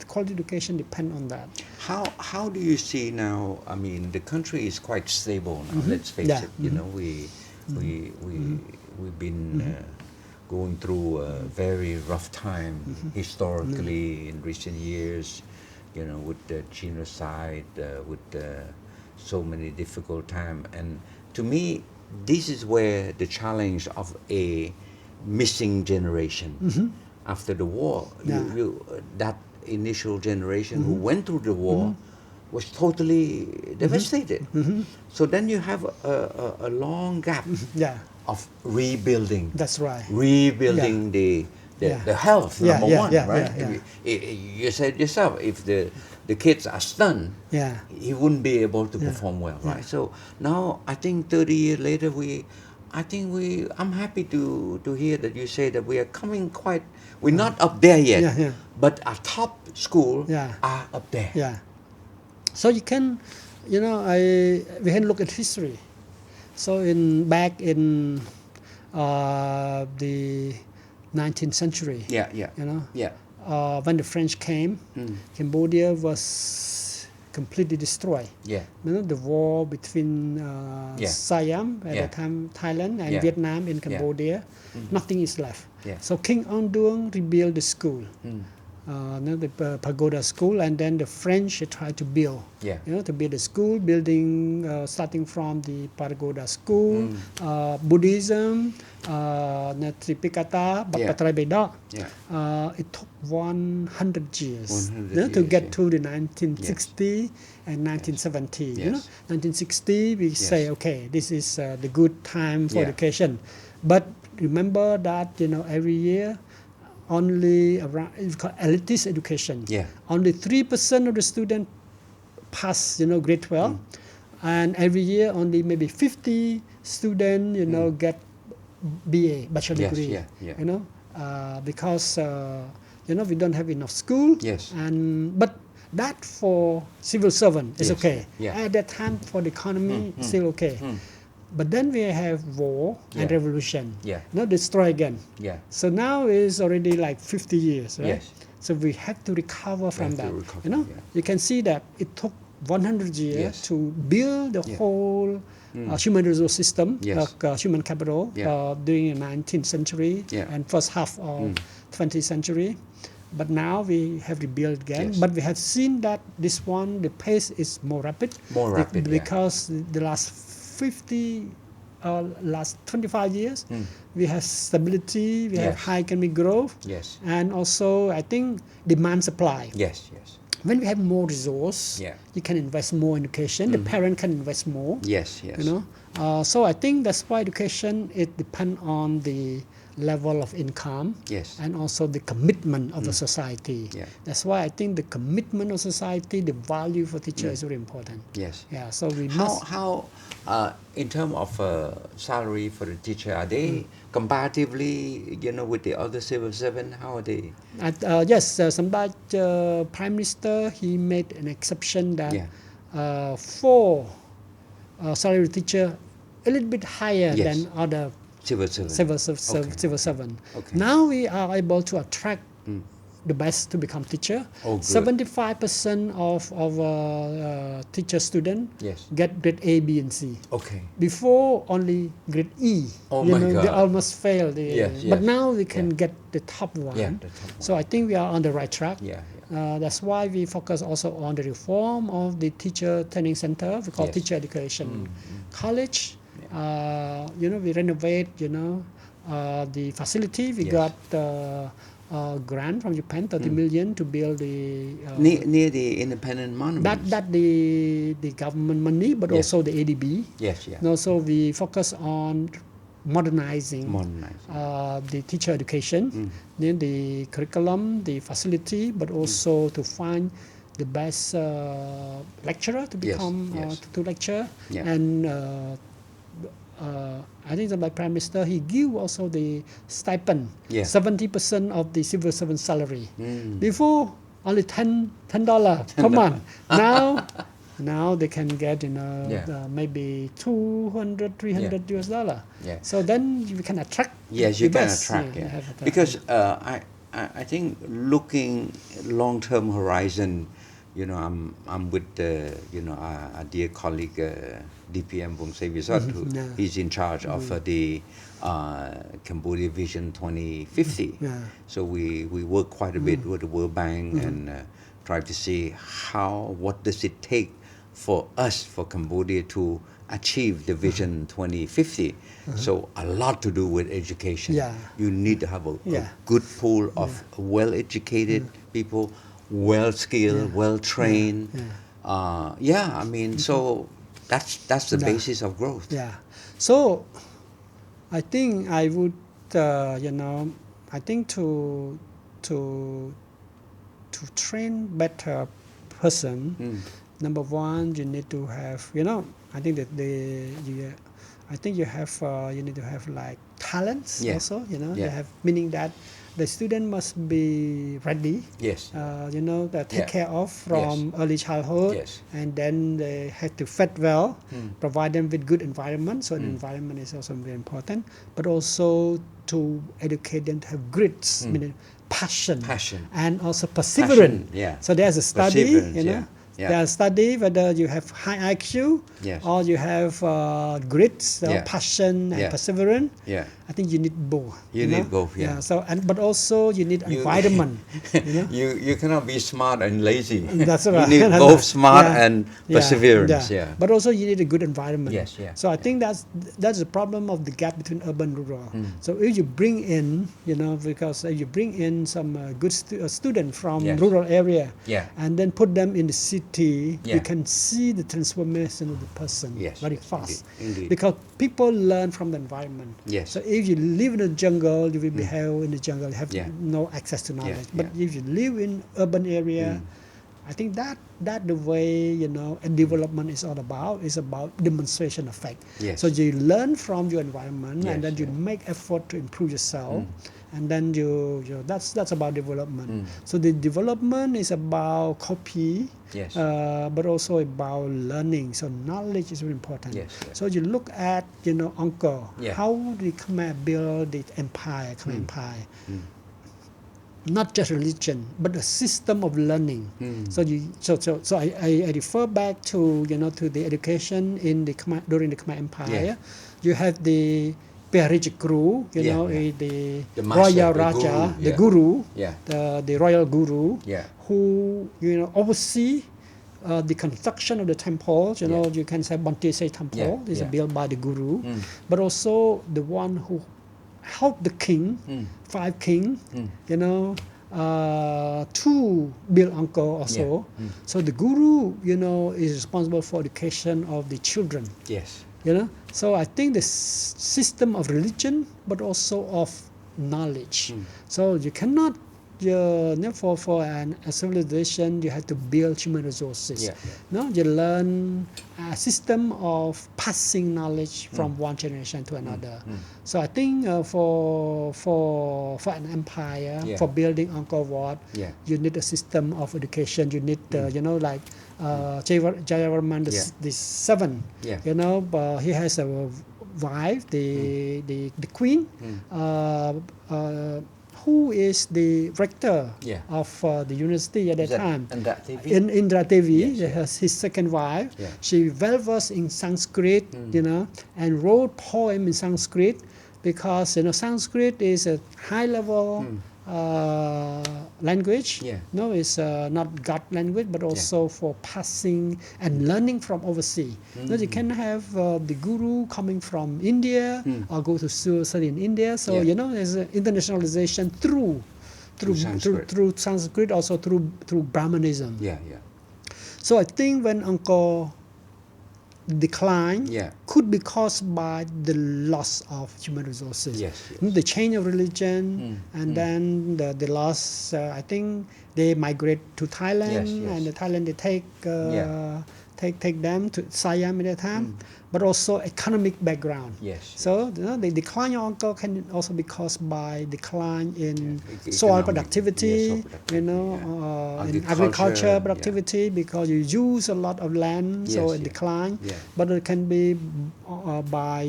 Speaker 2: quality education depend on that.
Speaker 1: How do you see now? I mean, the country is quite stable now. Let's face it. We've been going through a very rough time historically in recent years. With the genocide, with so many difficult times, and to me, this is where the challenge of a missing generation after the war. That initial generation who went through the war was totally devastated. So then you have a long gap of rebuilding.
Speaker 2: That's right.
Speaker 1: Rebuilding the health, number one, right? You said yourself, if the kids are stunned, he wouldn't be able to perform well, right? So now I think 30 years later, I'm happy to hear that you say that we are coming we're not up there yet, but our top school are up there.
Speaker 2: Yeah. So you can, we can look at history. So back in the 19th century, when the French came, Cambodia was completely destroyed. The war between Siam at the time, Thailand and Vietnam in Cambodia, nothing is left. So King Ong Duong rebuilt the school, the pagoda school, and then the French tried to build, to build a school, starting from the pagoda school, Buddhism, Tripikata, Bapatrai Beda. It took 100 years to get to the 1960 and 1970. 1960 we say, okay, this is the good time for education, but remember that every year only around, it's called elitist education. Only 3% of the students pass grade 12, and every year only maybe 50 students get BA, bachelor degree. Because we don't have enough school. But that for civil servant is okay. At that time for the economy still okay. But then we have war and revolution. Destroy again. So now is already like 50 years, right? So we have to recover from that. You can see that it took 100 years to build the whole human resource system, human capital, during the 19th century and first half of 20th century. But now we have rebuilt again. But we have seen that the pace is more rapid. Because the last 25 years, we have stability, we have high economic growth, and also I think demand supply. When we have more resource, you can invest more in education. The parent can invest more. So I think that's why education it depends on the level of income and also the commitment of the society. That's why I think the commitment of society, the value for teacher is very important. So we must.
Speaker 1: How in terms of salary for the teacher, are they comparatively, with the other civil servant? How are they?
Speaker 2: Somebody Prime Minister he made an exception that for salary teacher a little bit higher than other civil servant. Now we are able to attract the best to become teacher.
Speaker 1: Oh, good.
Speaker 2: 75% of our teacher student
Speaker 1: Yes.
Speaker 2: get grade A, B, and C.
Speaker 1: Okay.
Speaker 2: Before only grade E.
Speaker 1: Oh my
Speaker 2: They
Speaker 1: God.
Speaker 2: almost failed.
Speaker 1: Yes,
Speaker 2: But
Speaker 1: yes.
Speaker 2: now we can
Speaker 1: Yeah.
Speaker 2: get the top one.
Speaker 1: Yeah, the top
Speaker 2: So I think we are on the right track.
Speaker 1: Yeah.
Speaker 2: That's why we focus also on the reform of the teacher training center. We call
Speaker 1: Yes.
Speaker 2: teacher education college. We renovate. The facility. We
Speaker 1: Yes.
Speaker 2: got grant from Japan, 30 million to build the.
Speaker 1: Near the independent monuments.
Speaker 2: That the government money, but
Speaker 1: Yes.
Speaker 2: also the ADB.
Speaker 1: Yes, yeah.
Speaker 2: And also we focus on modernizing the teacher education, then the curriculum, the facility, but also to find the best lecturer to become to lecture.
Speaker 1: Yeah.
Speaker 2: And I think that my Prime Minister, he give also the stipend,
Speaker 1: Yeah.
Speaker 2: 70% of the civil servant salary. Before only $10 per month. Now they can get maybe 200, 300 US dollar.
Speaker 1: Yeah.
Speaker 2: So then you can attract.
Speaker 1: Yes,
Speaker 2: the
Speaker 1: you can
Speaker 2: best.
Speaker 1: attract.
Speaker 2: Yeah,
Speaker 1: Yeah.
Speaker 2: have attract.
Speaker 1: Because I think looking long-term horizon, I'm with our dear colleague DPM Bung Sevisot, who
Speaker 2: Yeah.
Speaker 1: he's in charge of the Cambodia Vision 2050.
Speaker 2: Yeah.
Speaker 1: So we work quite a bit with the World Bank and try to see what does it take for us, for Cambodia, to achieve the Vision 2050. So a lot to do with education.
Speaker 2: Yeah.
Speaker 1: You need to have a
Speaker 2: Yeah.
Speaker 1: good pool of well-educated people, well-skilled, well-trained. I mean, so that's the basis of growth.
Speaker 2: Yeah. So I think I would, I think to train better person, number one, you need to have, I think that you need to have like talents also, you have, meaning that the student must be ready,
Speaker 1: Yes.
Speaker 2: take care of from early childhood, and then they have to fit well, provide them with good environment. So the environment is also very important, but also to educate them to have grit, meaning passion, and also perseverance. So there's a study, there's study whether you have high IQ or you have grit, passion, and perseverance. I think you need both.
Speaker 1: You need both, yeah.
Speaker 2: So but also you need environment.
Speaker 1: You cannot be smart and lazy.
Speaker 2: That's right.
Speaker 1: You need both smart and perseverance. Yeah.
Speaker 2: But also you need a good environment.
Speaker 1: Yes, yeah.
Speaker 2: So I think that's the problem of the gap between urban and rural. So if you bring in, because if you bring in some good student from rural area, and then put them in the city, you can see the transformation of the person very fast.
Speaker 1: Indeed.
Speaker 2: Because people learn from the environment.
Speaker 1: Yes.
Speaker 2: So if you live in the jungle, you will behave in the jungle. You have no access to knowledge. But if you live in urban area, I think that the way development is all about is about demonstration effect. So you learn from your environment, and then you make effort to improve yourself, and then that's about development. So the development is about copy, but also about learning. So knowledge is very important. So you look at Angkor, how the Khmer build the empire, Khmer empire. Not just religion, but a system of learning. So I refer back to to the education in the Khmer, during the Khmer Empire. You have the Perij Guru, the
Speaker 1: master,
Speaker 2: royal
Speaker 1: the
Speaker 2: Raja,
Speaker 1: guru,
Speaker 2: the guru,
Speaker 1: Yeah.
Speaker 2: the royal guru,
Speaker 1: Yeah.
Speaker 2: who oversee the construction of the temples. You can say Bantese temple is built by the guru, but also the one who helped the king, 5 king, to build Angkor also. So the guru, is responsible for education of the children.
Speaker 1: Yes.
Speaker 2: So I think the system of religion, but also of knowledge. So you cannot, for a civilization, you have to build human resources. You learn a system of passing knowledge from one generation to another. So I think for an empire, for building Angkor Wat, you need a system of education. You need, like Jayavarman the seventh. He has a wife, the queen. who is the rector
Speaker 1: Yeah.
Speaker 2: of the university at that time.
Speaker 1: And that TV?
Speaker 2: In Indra Devi,
Speaker 1: Yes,
Speaker 2: his second wife.
Speaker 1: Yeah.
Speaker 2: She well versed in Sanskrit, and wrote poem in Sanskrit because Sanskrit is a high level language.
Speaker 1: Yeah.
Speaker 2: No, it's not God language, but also for passing and learning from overseas. You can have the guru coming from India or go to study in India. So there's an internationalization through Sanskrit, also through Brahmanism.
Speaker 1: Yeah.
Speaker 2: So I think when Angkor decline could be caused by the loss of human resources. The change of religion, and then the loss. I think they migrate to Thailand, and the Thailand they take them to Siam at that time, but also economic background. So the decline of Angkor can also be caused by decline in soil productivity, in agriculture productivity, because you use a lot of land, so it decline. But it can be by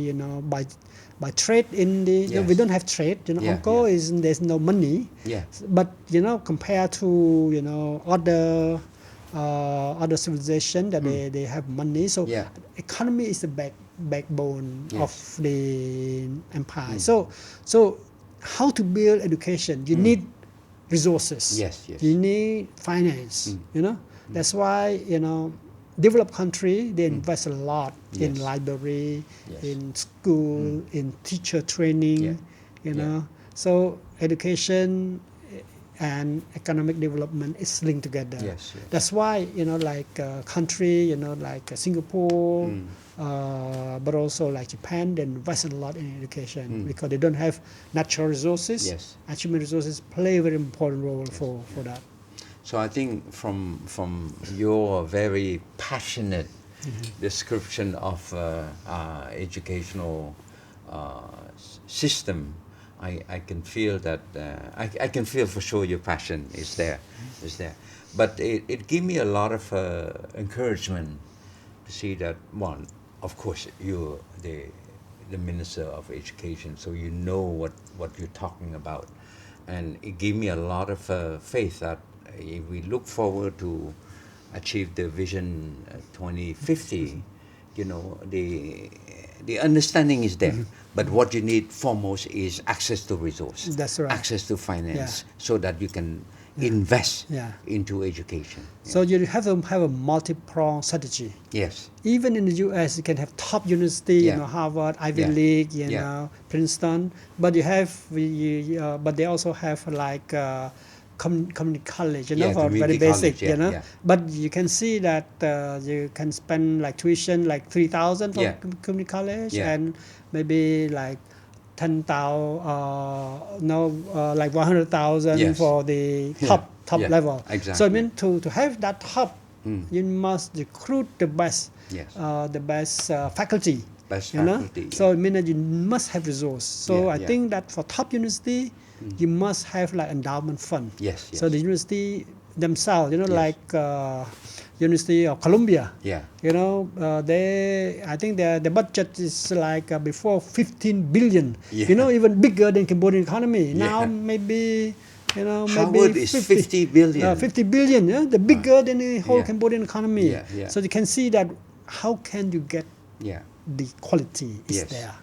Speaker 2: trade in the we don't have trade. Angkor is there's no money. But compared to other civilization that they have money, so economy is the backbone of the empire. So how to build education? You need resources. You need finance. That's why developed country they invest a lot in library, in school, in teacher training. So education and economic development is linked together. That's why like country like Singapore, but also like Japan, they invest a lot in education because they don't have natural resources. And human resources play a very important role for that.
Speaker 1: So I think from your very passionate description of educational system, I can feel that I can feel for sure your passion is there. But it gave me a lot of encouragement to see that, one, of course you're the Minister of Education, so you know what you're talking about, and it gave me a lot of faith that if we look forward to achieve the Vision 2050, the understanding is there. But what you need foremost is access to resources,
Speaker 2: That's right.
Speaker 1: access to finance, so that you can invest into education.
Speaker 2: So you have to have a multi-pronged strategy. Even in the U.S., you can have top university, Harvard, Ivy League, Princeton, but but they also have like community college, for very basic, But you can see that you can spend like tuition like 3,000 for community college, and maybe like 10,000, like 100,000 for the top level. So I mean to have that top, you must recruit the best, faculty. So it means that you must have resource. So I think that for top university, you must have like endowment fund. So the university themselves, like University of Columbia, I think the budget is like before 15 billion, even bigger than Cambodian economy. Now maybe
Speaker 1: Harvard is 50 billion.
Speaker 2: 50 billion, the bigger than the whole Cambodian economy. So you can see that how can you get the quality is there.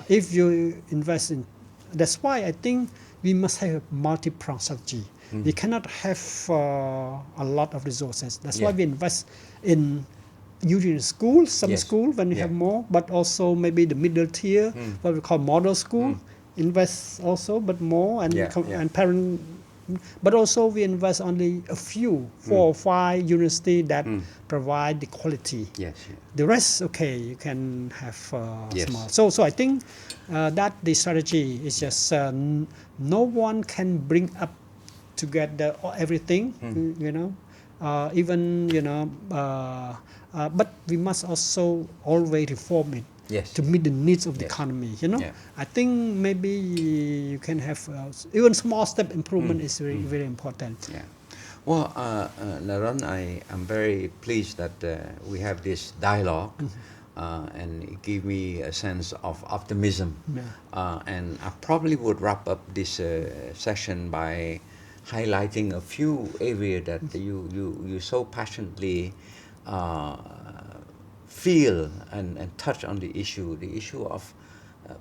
Speaker 2: If you invest in, that's why I think we must have a multi-pronged strategy. We cannot have a lot of resources. That's why we invest in usually school, some school when we have more, but also maybe the middle tier, what we call model school, invest also, but more, and parent. But also we invest only a few, 4 or 5 universities that provide the quality. The rest, you can have small. So I think that the strategy is just no one can bring up together everything, but we must also always reform it. To meet the needs of the economy, I think maybe you can have even small step improvement is very, very important.
Speaker 1: Well, Naron, I am very pleased that we have this dialogue and it gave me a sense of optimism.
Speaker 2: Yeah.
Speaker 1: And I probably would wrap up this session by highlighting a few areas that you so passionately feel and touch on the issue of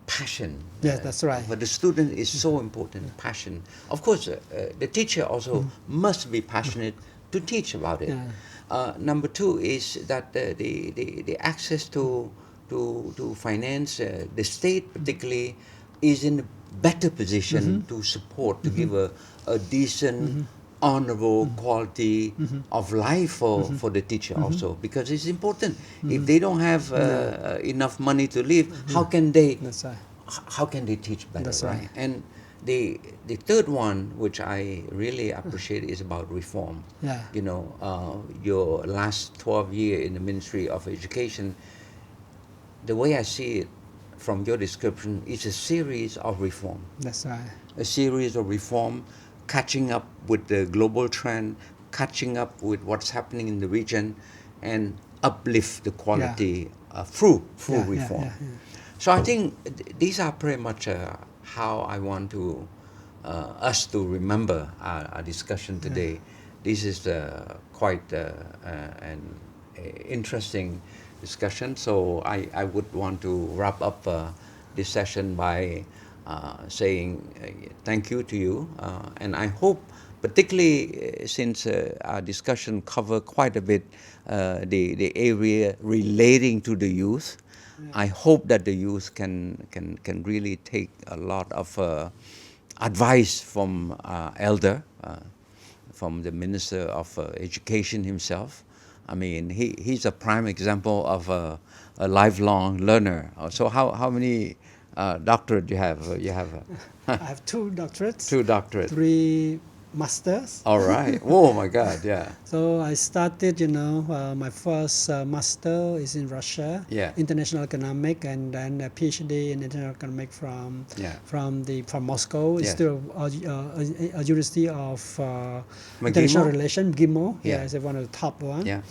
Speaker 1: passion.
Speaker 2: Yes, that's right.
Speaker 1: For the student is so important, passion. Of course, the teacher also must be passionate to teach about it.
Speaker 2: Yeah.
Speaker 1: Number two is that the access to finance, the state particularly is in a better position to support, to give a decent, honorable quality of life for the teacher also, because it's important. If they don't have enough money to live, how can they
Speaker 2: That's right.
Speaker 1: how can they teach better,
Speaker 2: That's
Speaker 1: right?
Speaker 2: right.
Speaker 1: And the third one, which I really appreciate, is about reform.
Speaker 2: Yeah.
Speaker 1: You know, your last 12 years in the Ministry of Education, the way I see it from your description, is a series of reform.
Speaker 2: That's right.
Speaker 1: A series of reform, catching up with the global trend, catching up with what's happening in the region, and uplift the quality through
Speaker 2: Yeah, yeah,
Speaker 1: reform.
Speaker 2: yeah.
Speaker 1: So I think these are pretty much how I want to us to remember our discussion today. This is quite an interesting discussion. So I would want to wrap up this session by saying thank you to you, and I hope, particularly since our discussion covered quite a bit the area relating to the youth. I hope that the youth can really take a lot of advice from elder, from the Minister of Education himself. I mean, he's a prime example of a lifelong learner. So how many doctorate you have? You have
Speaker 2: I have 2 doctorates.
Speaker 1: 2 doctorates.
Speaker 2: 3 masters.
Speaker 1: All right. Oh my God. Yeah.
Speaker 2: So I started, my first master is in Russia,
Speaker 1: Yeah.
Speaker 2: international economic, and then a PhD in international economic from Moscow. It's
Speaker 1: Yes.
Speaker 2: still a university of international relations, GIMO.
Speaker 1: Yeah.
Speaker 2: Yeah, it's one of the top one.
Speaker 1: Yeah.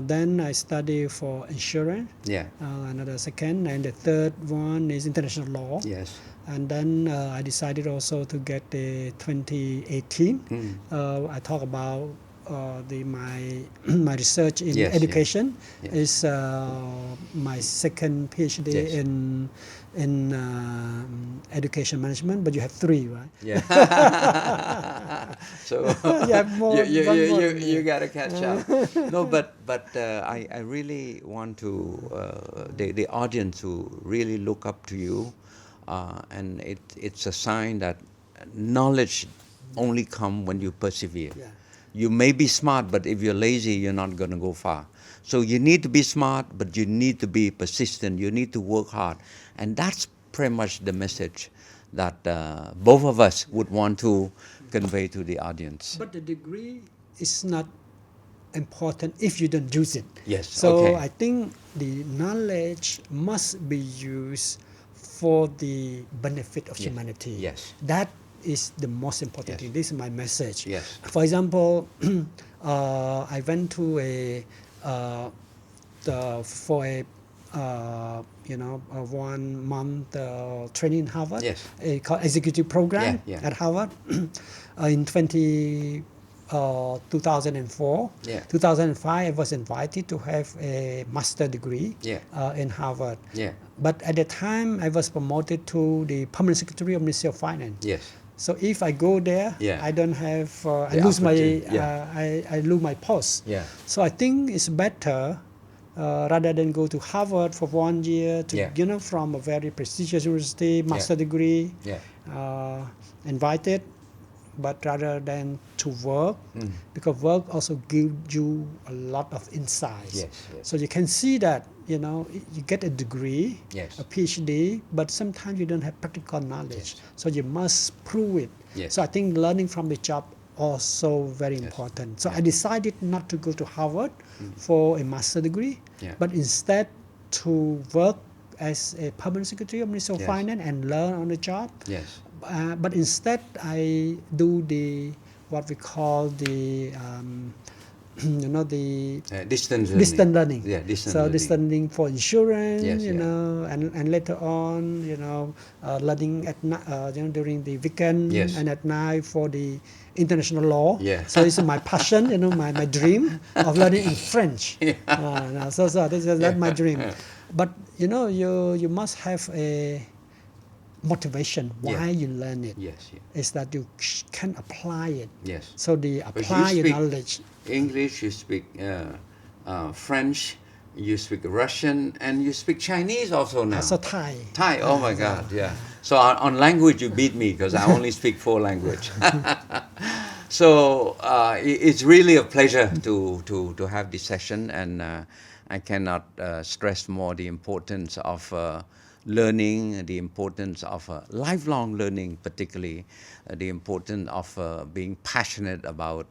Speaker 2: Then I study for insurance.
Speaker 1: Yeah.
Speaker 2: Another second, and the third one is international law.
Speaker 1: Yes.
Speaker 2: And then I decided also to get the 2018. I talk about my research in
Speaker 1: Yes,
Speaker 2: education.
Speaker 1: yes.
Speaker 2: Is my second PhD
Speaker 1: Yes.
Speaker 2: in education management, but you have 3, right?
Speaker 1: Yeah. So
Speaker 2: You have more- one more than me.
Speaker 1: you gotta catch up. No, but I really want to the audience to really look up to you, and it's a sign that knowledge only come when you persevere.
Speaker 2: Yeah.
Speaker 1: You may be smart, but if you're lazy, you're not going to go far. So you need to be smart, but you need to be persistent. You need to work hard. And that's pretty much the message that both of us would want to convey to the audience.
Speaker 2: But the degree is not important if you don't use it.
Speaker 1: Yes,
Speaker 2: So
Speaker 1: okay.
Speaker 2: I think the knowledge must be used for the benefit of
Speaker 1: Yes,
Speaker 2: humanity.
Speaker 1: yes.
Speaker 2: That is the most important
Speaker 1: Yes.
Speaker 2: thing. This is my message.
Speaker 1: Yes.
Speaker 2: For example, I went to for a 1 month training in Harvard,
Speaker 1: Yes.
Speaker 2: called executive program
Speaker 1: Yeah, yeah.
Speaker 2: at Harvard in 2004.
Speaker 1: Yeah.
Speaker 2: 2005, I was invited to have a master degree
Speaker 1: Yeah.
Speaker 2: in Harvard.
Speaker 1: Yeah.
Speaker 2: But at the time, I was promoted to the permanent secretary of Ministry of Finance.
Speaker 1: Yes.
Speaker 2: So if I go there,
Speaker 1: Yeah.
Speaker 2: I don't have, I
Speaker 1: The
Speaker 2: lose my,
Speaker 1: opportunity, yeah.
Speaker 2: I lose my post.
Speaker 1: Yeah.
Speaker 2: So I think it's better rather than go to Harvard for 1 year to,
Speaker 1: Yeah.
Speaker 2: from a very prestigious university, master degree,
Speaker 1: Yeah.
Speaker 2: invited, but rather than to work, because work also gives you a lot of insights.
Speaker 1: Yes, yes.
Speaker 2: So you can see that, you get a degree,
Speaker 1: Yes.
Speaker 2: a PhD, but sometimes you don't have practical knowledge.
Speaker 1: Yes.
Speaker 2: So you must prove it.
Speaker 1: Yes.
Speaker 2: So I think learning from the job also very important. So I decided not to go to Harvard for a master degree,
Speaker 1: Yeah.
Speaker 2: but instead to work as a permanent secretary of Ministry of
Speaker 1: Yes.
Speaker 2: Finance and learn on the job.
Speaker 1: Yes.
Speaker 2: But instead I do what we call the the
Speaker 1: Distance learning.
Speaker 2: distant learning.
Speaker 1: Yeah, distant
Speaker 2: So
Speaker 1: learning.
Speaker 2: distant learning for insurance,
Speaker 1: Yes,
Speaker 2: you
Speaker 1: yeah.
Speaker 2: know, and later on, learning at during the weekend
Speaker 1: Yes.
Speaker 2: and at night for the international law.
Speaker 1: Yeah.
Speaker 2: So it's my passion, my dream of learning in French.
Speaker 1: Yeah.
Speaker 2: So that's my dream. But you must have a motivation why you learn it.
Speaker 1: Yes, yeah.
Speaker 2: Is that you can apply it.
Speaker 1: Yes.
Speaker 2: So the
Speaker 1: But
Speaker 2: apply
Speaker 1: you
Speaker 2: your
Speaker 1: speak
Speaker 2: knowledge.
Speaker 1: English, you speak French, you speak Russian, and you speak Chinese also now.
Speaker 2: Also Thai.
Speaker 1: Thai, oh my God, yeah. So on language you beat me because I only speak 4 languages. So it's really a pleasure to have this session, and I cannot stress more the importance of learning, the importance of lifelong learning, particularly the importance of being passionate about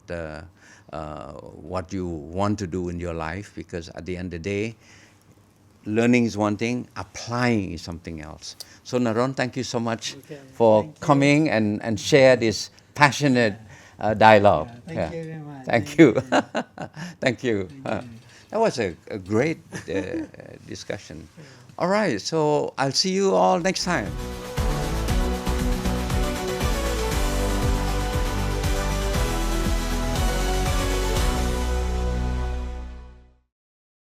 Speaker 1: what you want to do in your life, because at the end of the day, learning is one thing, applying is something else. So Naron, thank you so much for coming and share this passionate dialogue.
Speaker 2: Thank you very much.
Speaker 1: Thank you. Thank you. That was a great discussion. All right, so I'll see you all next time.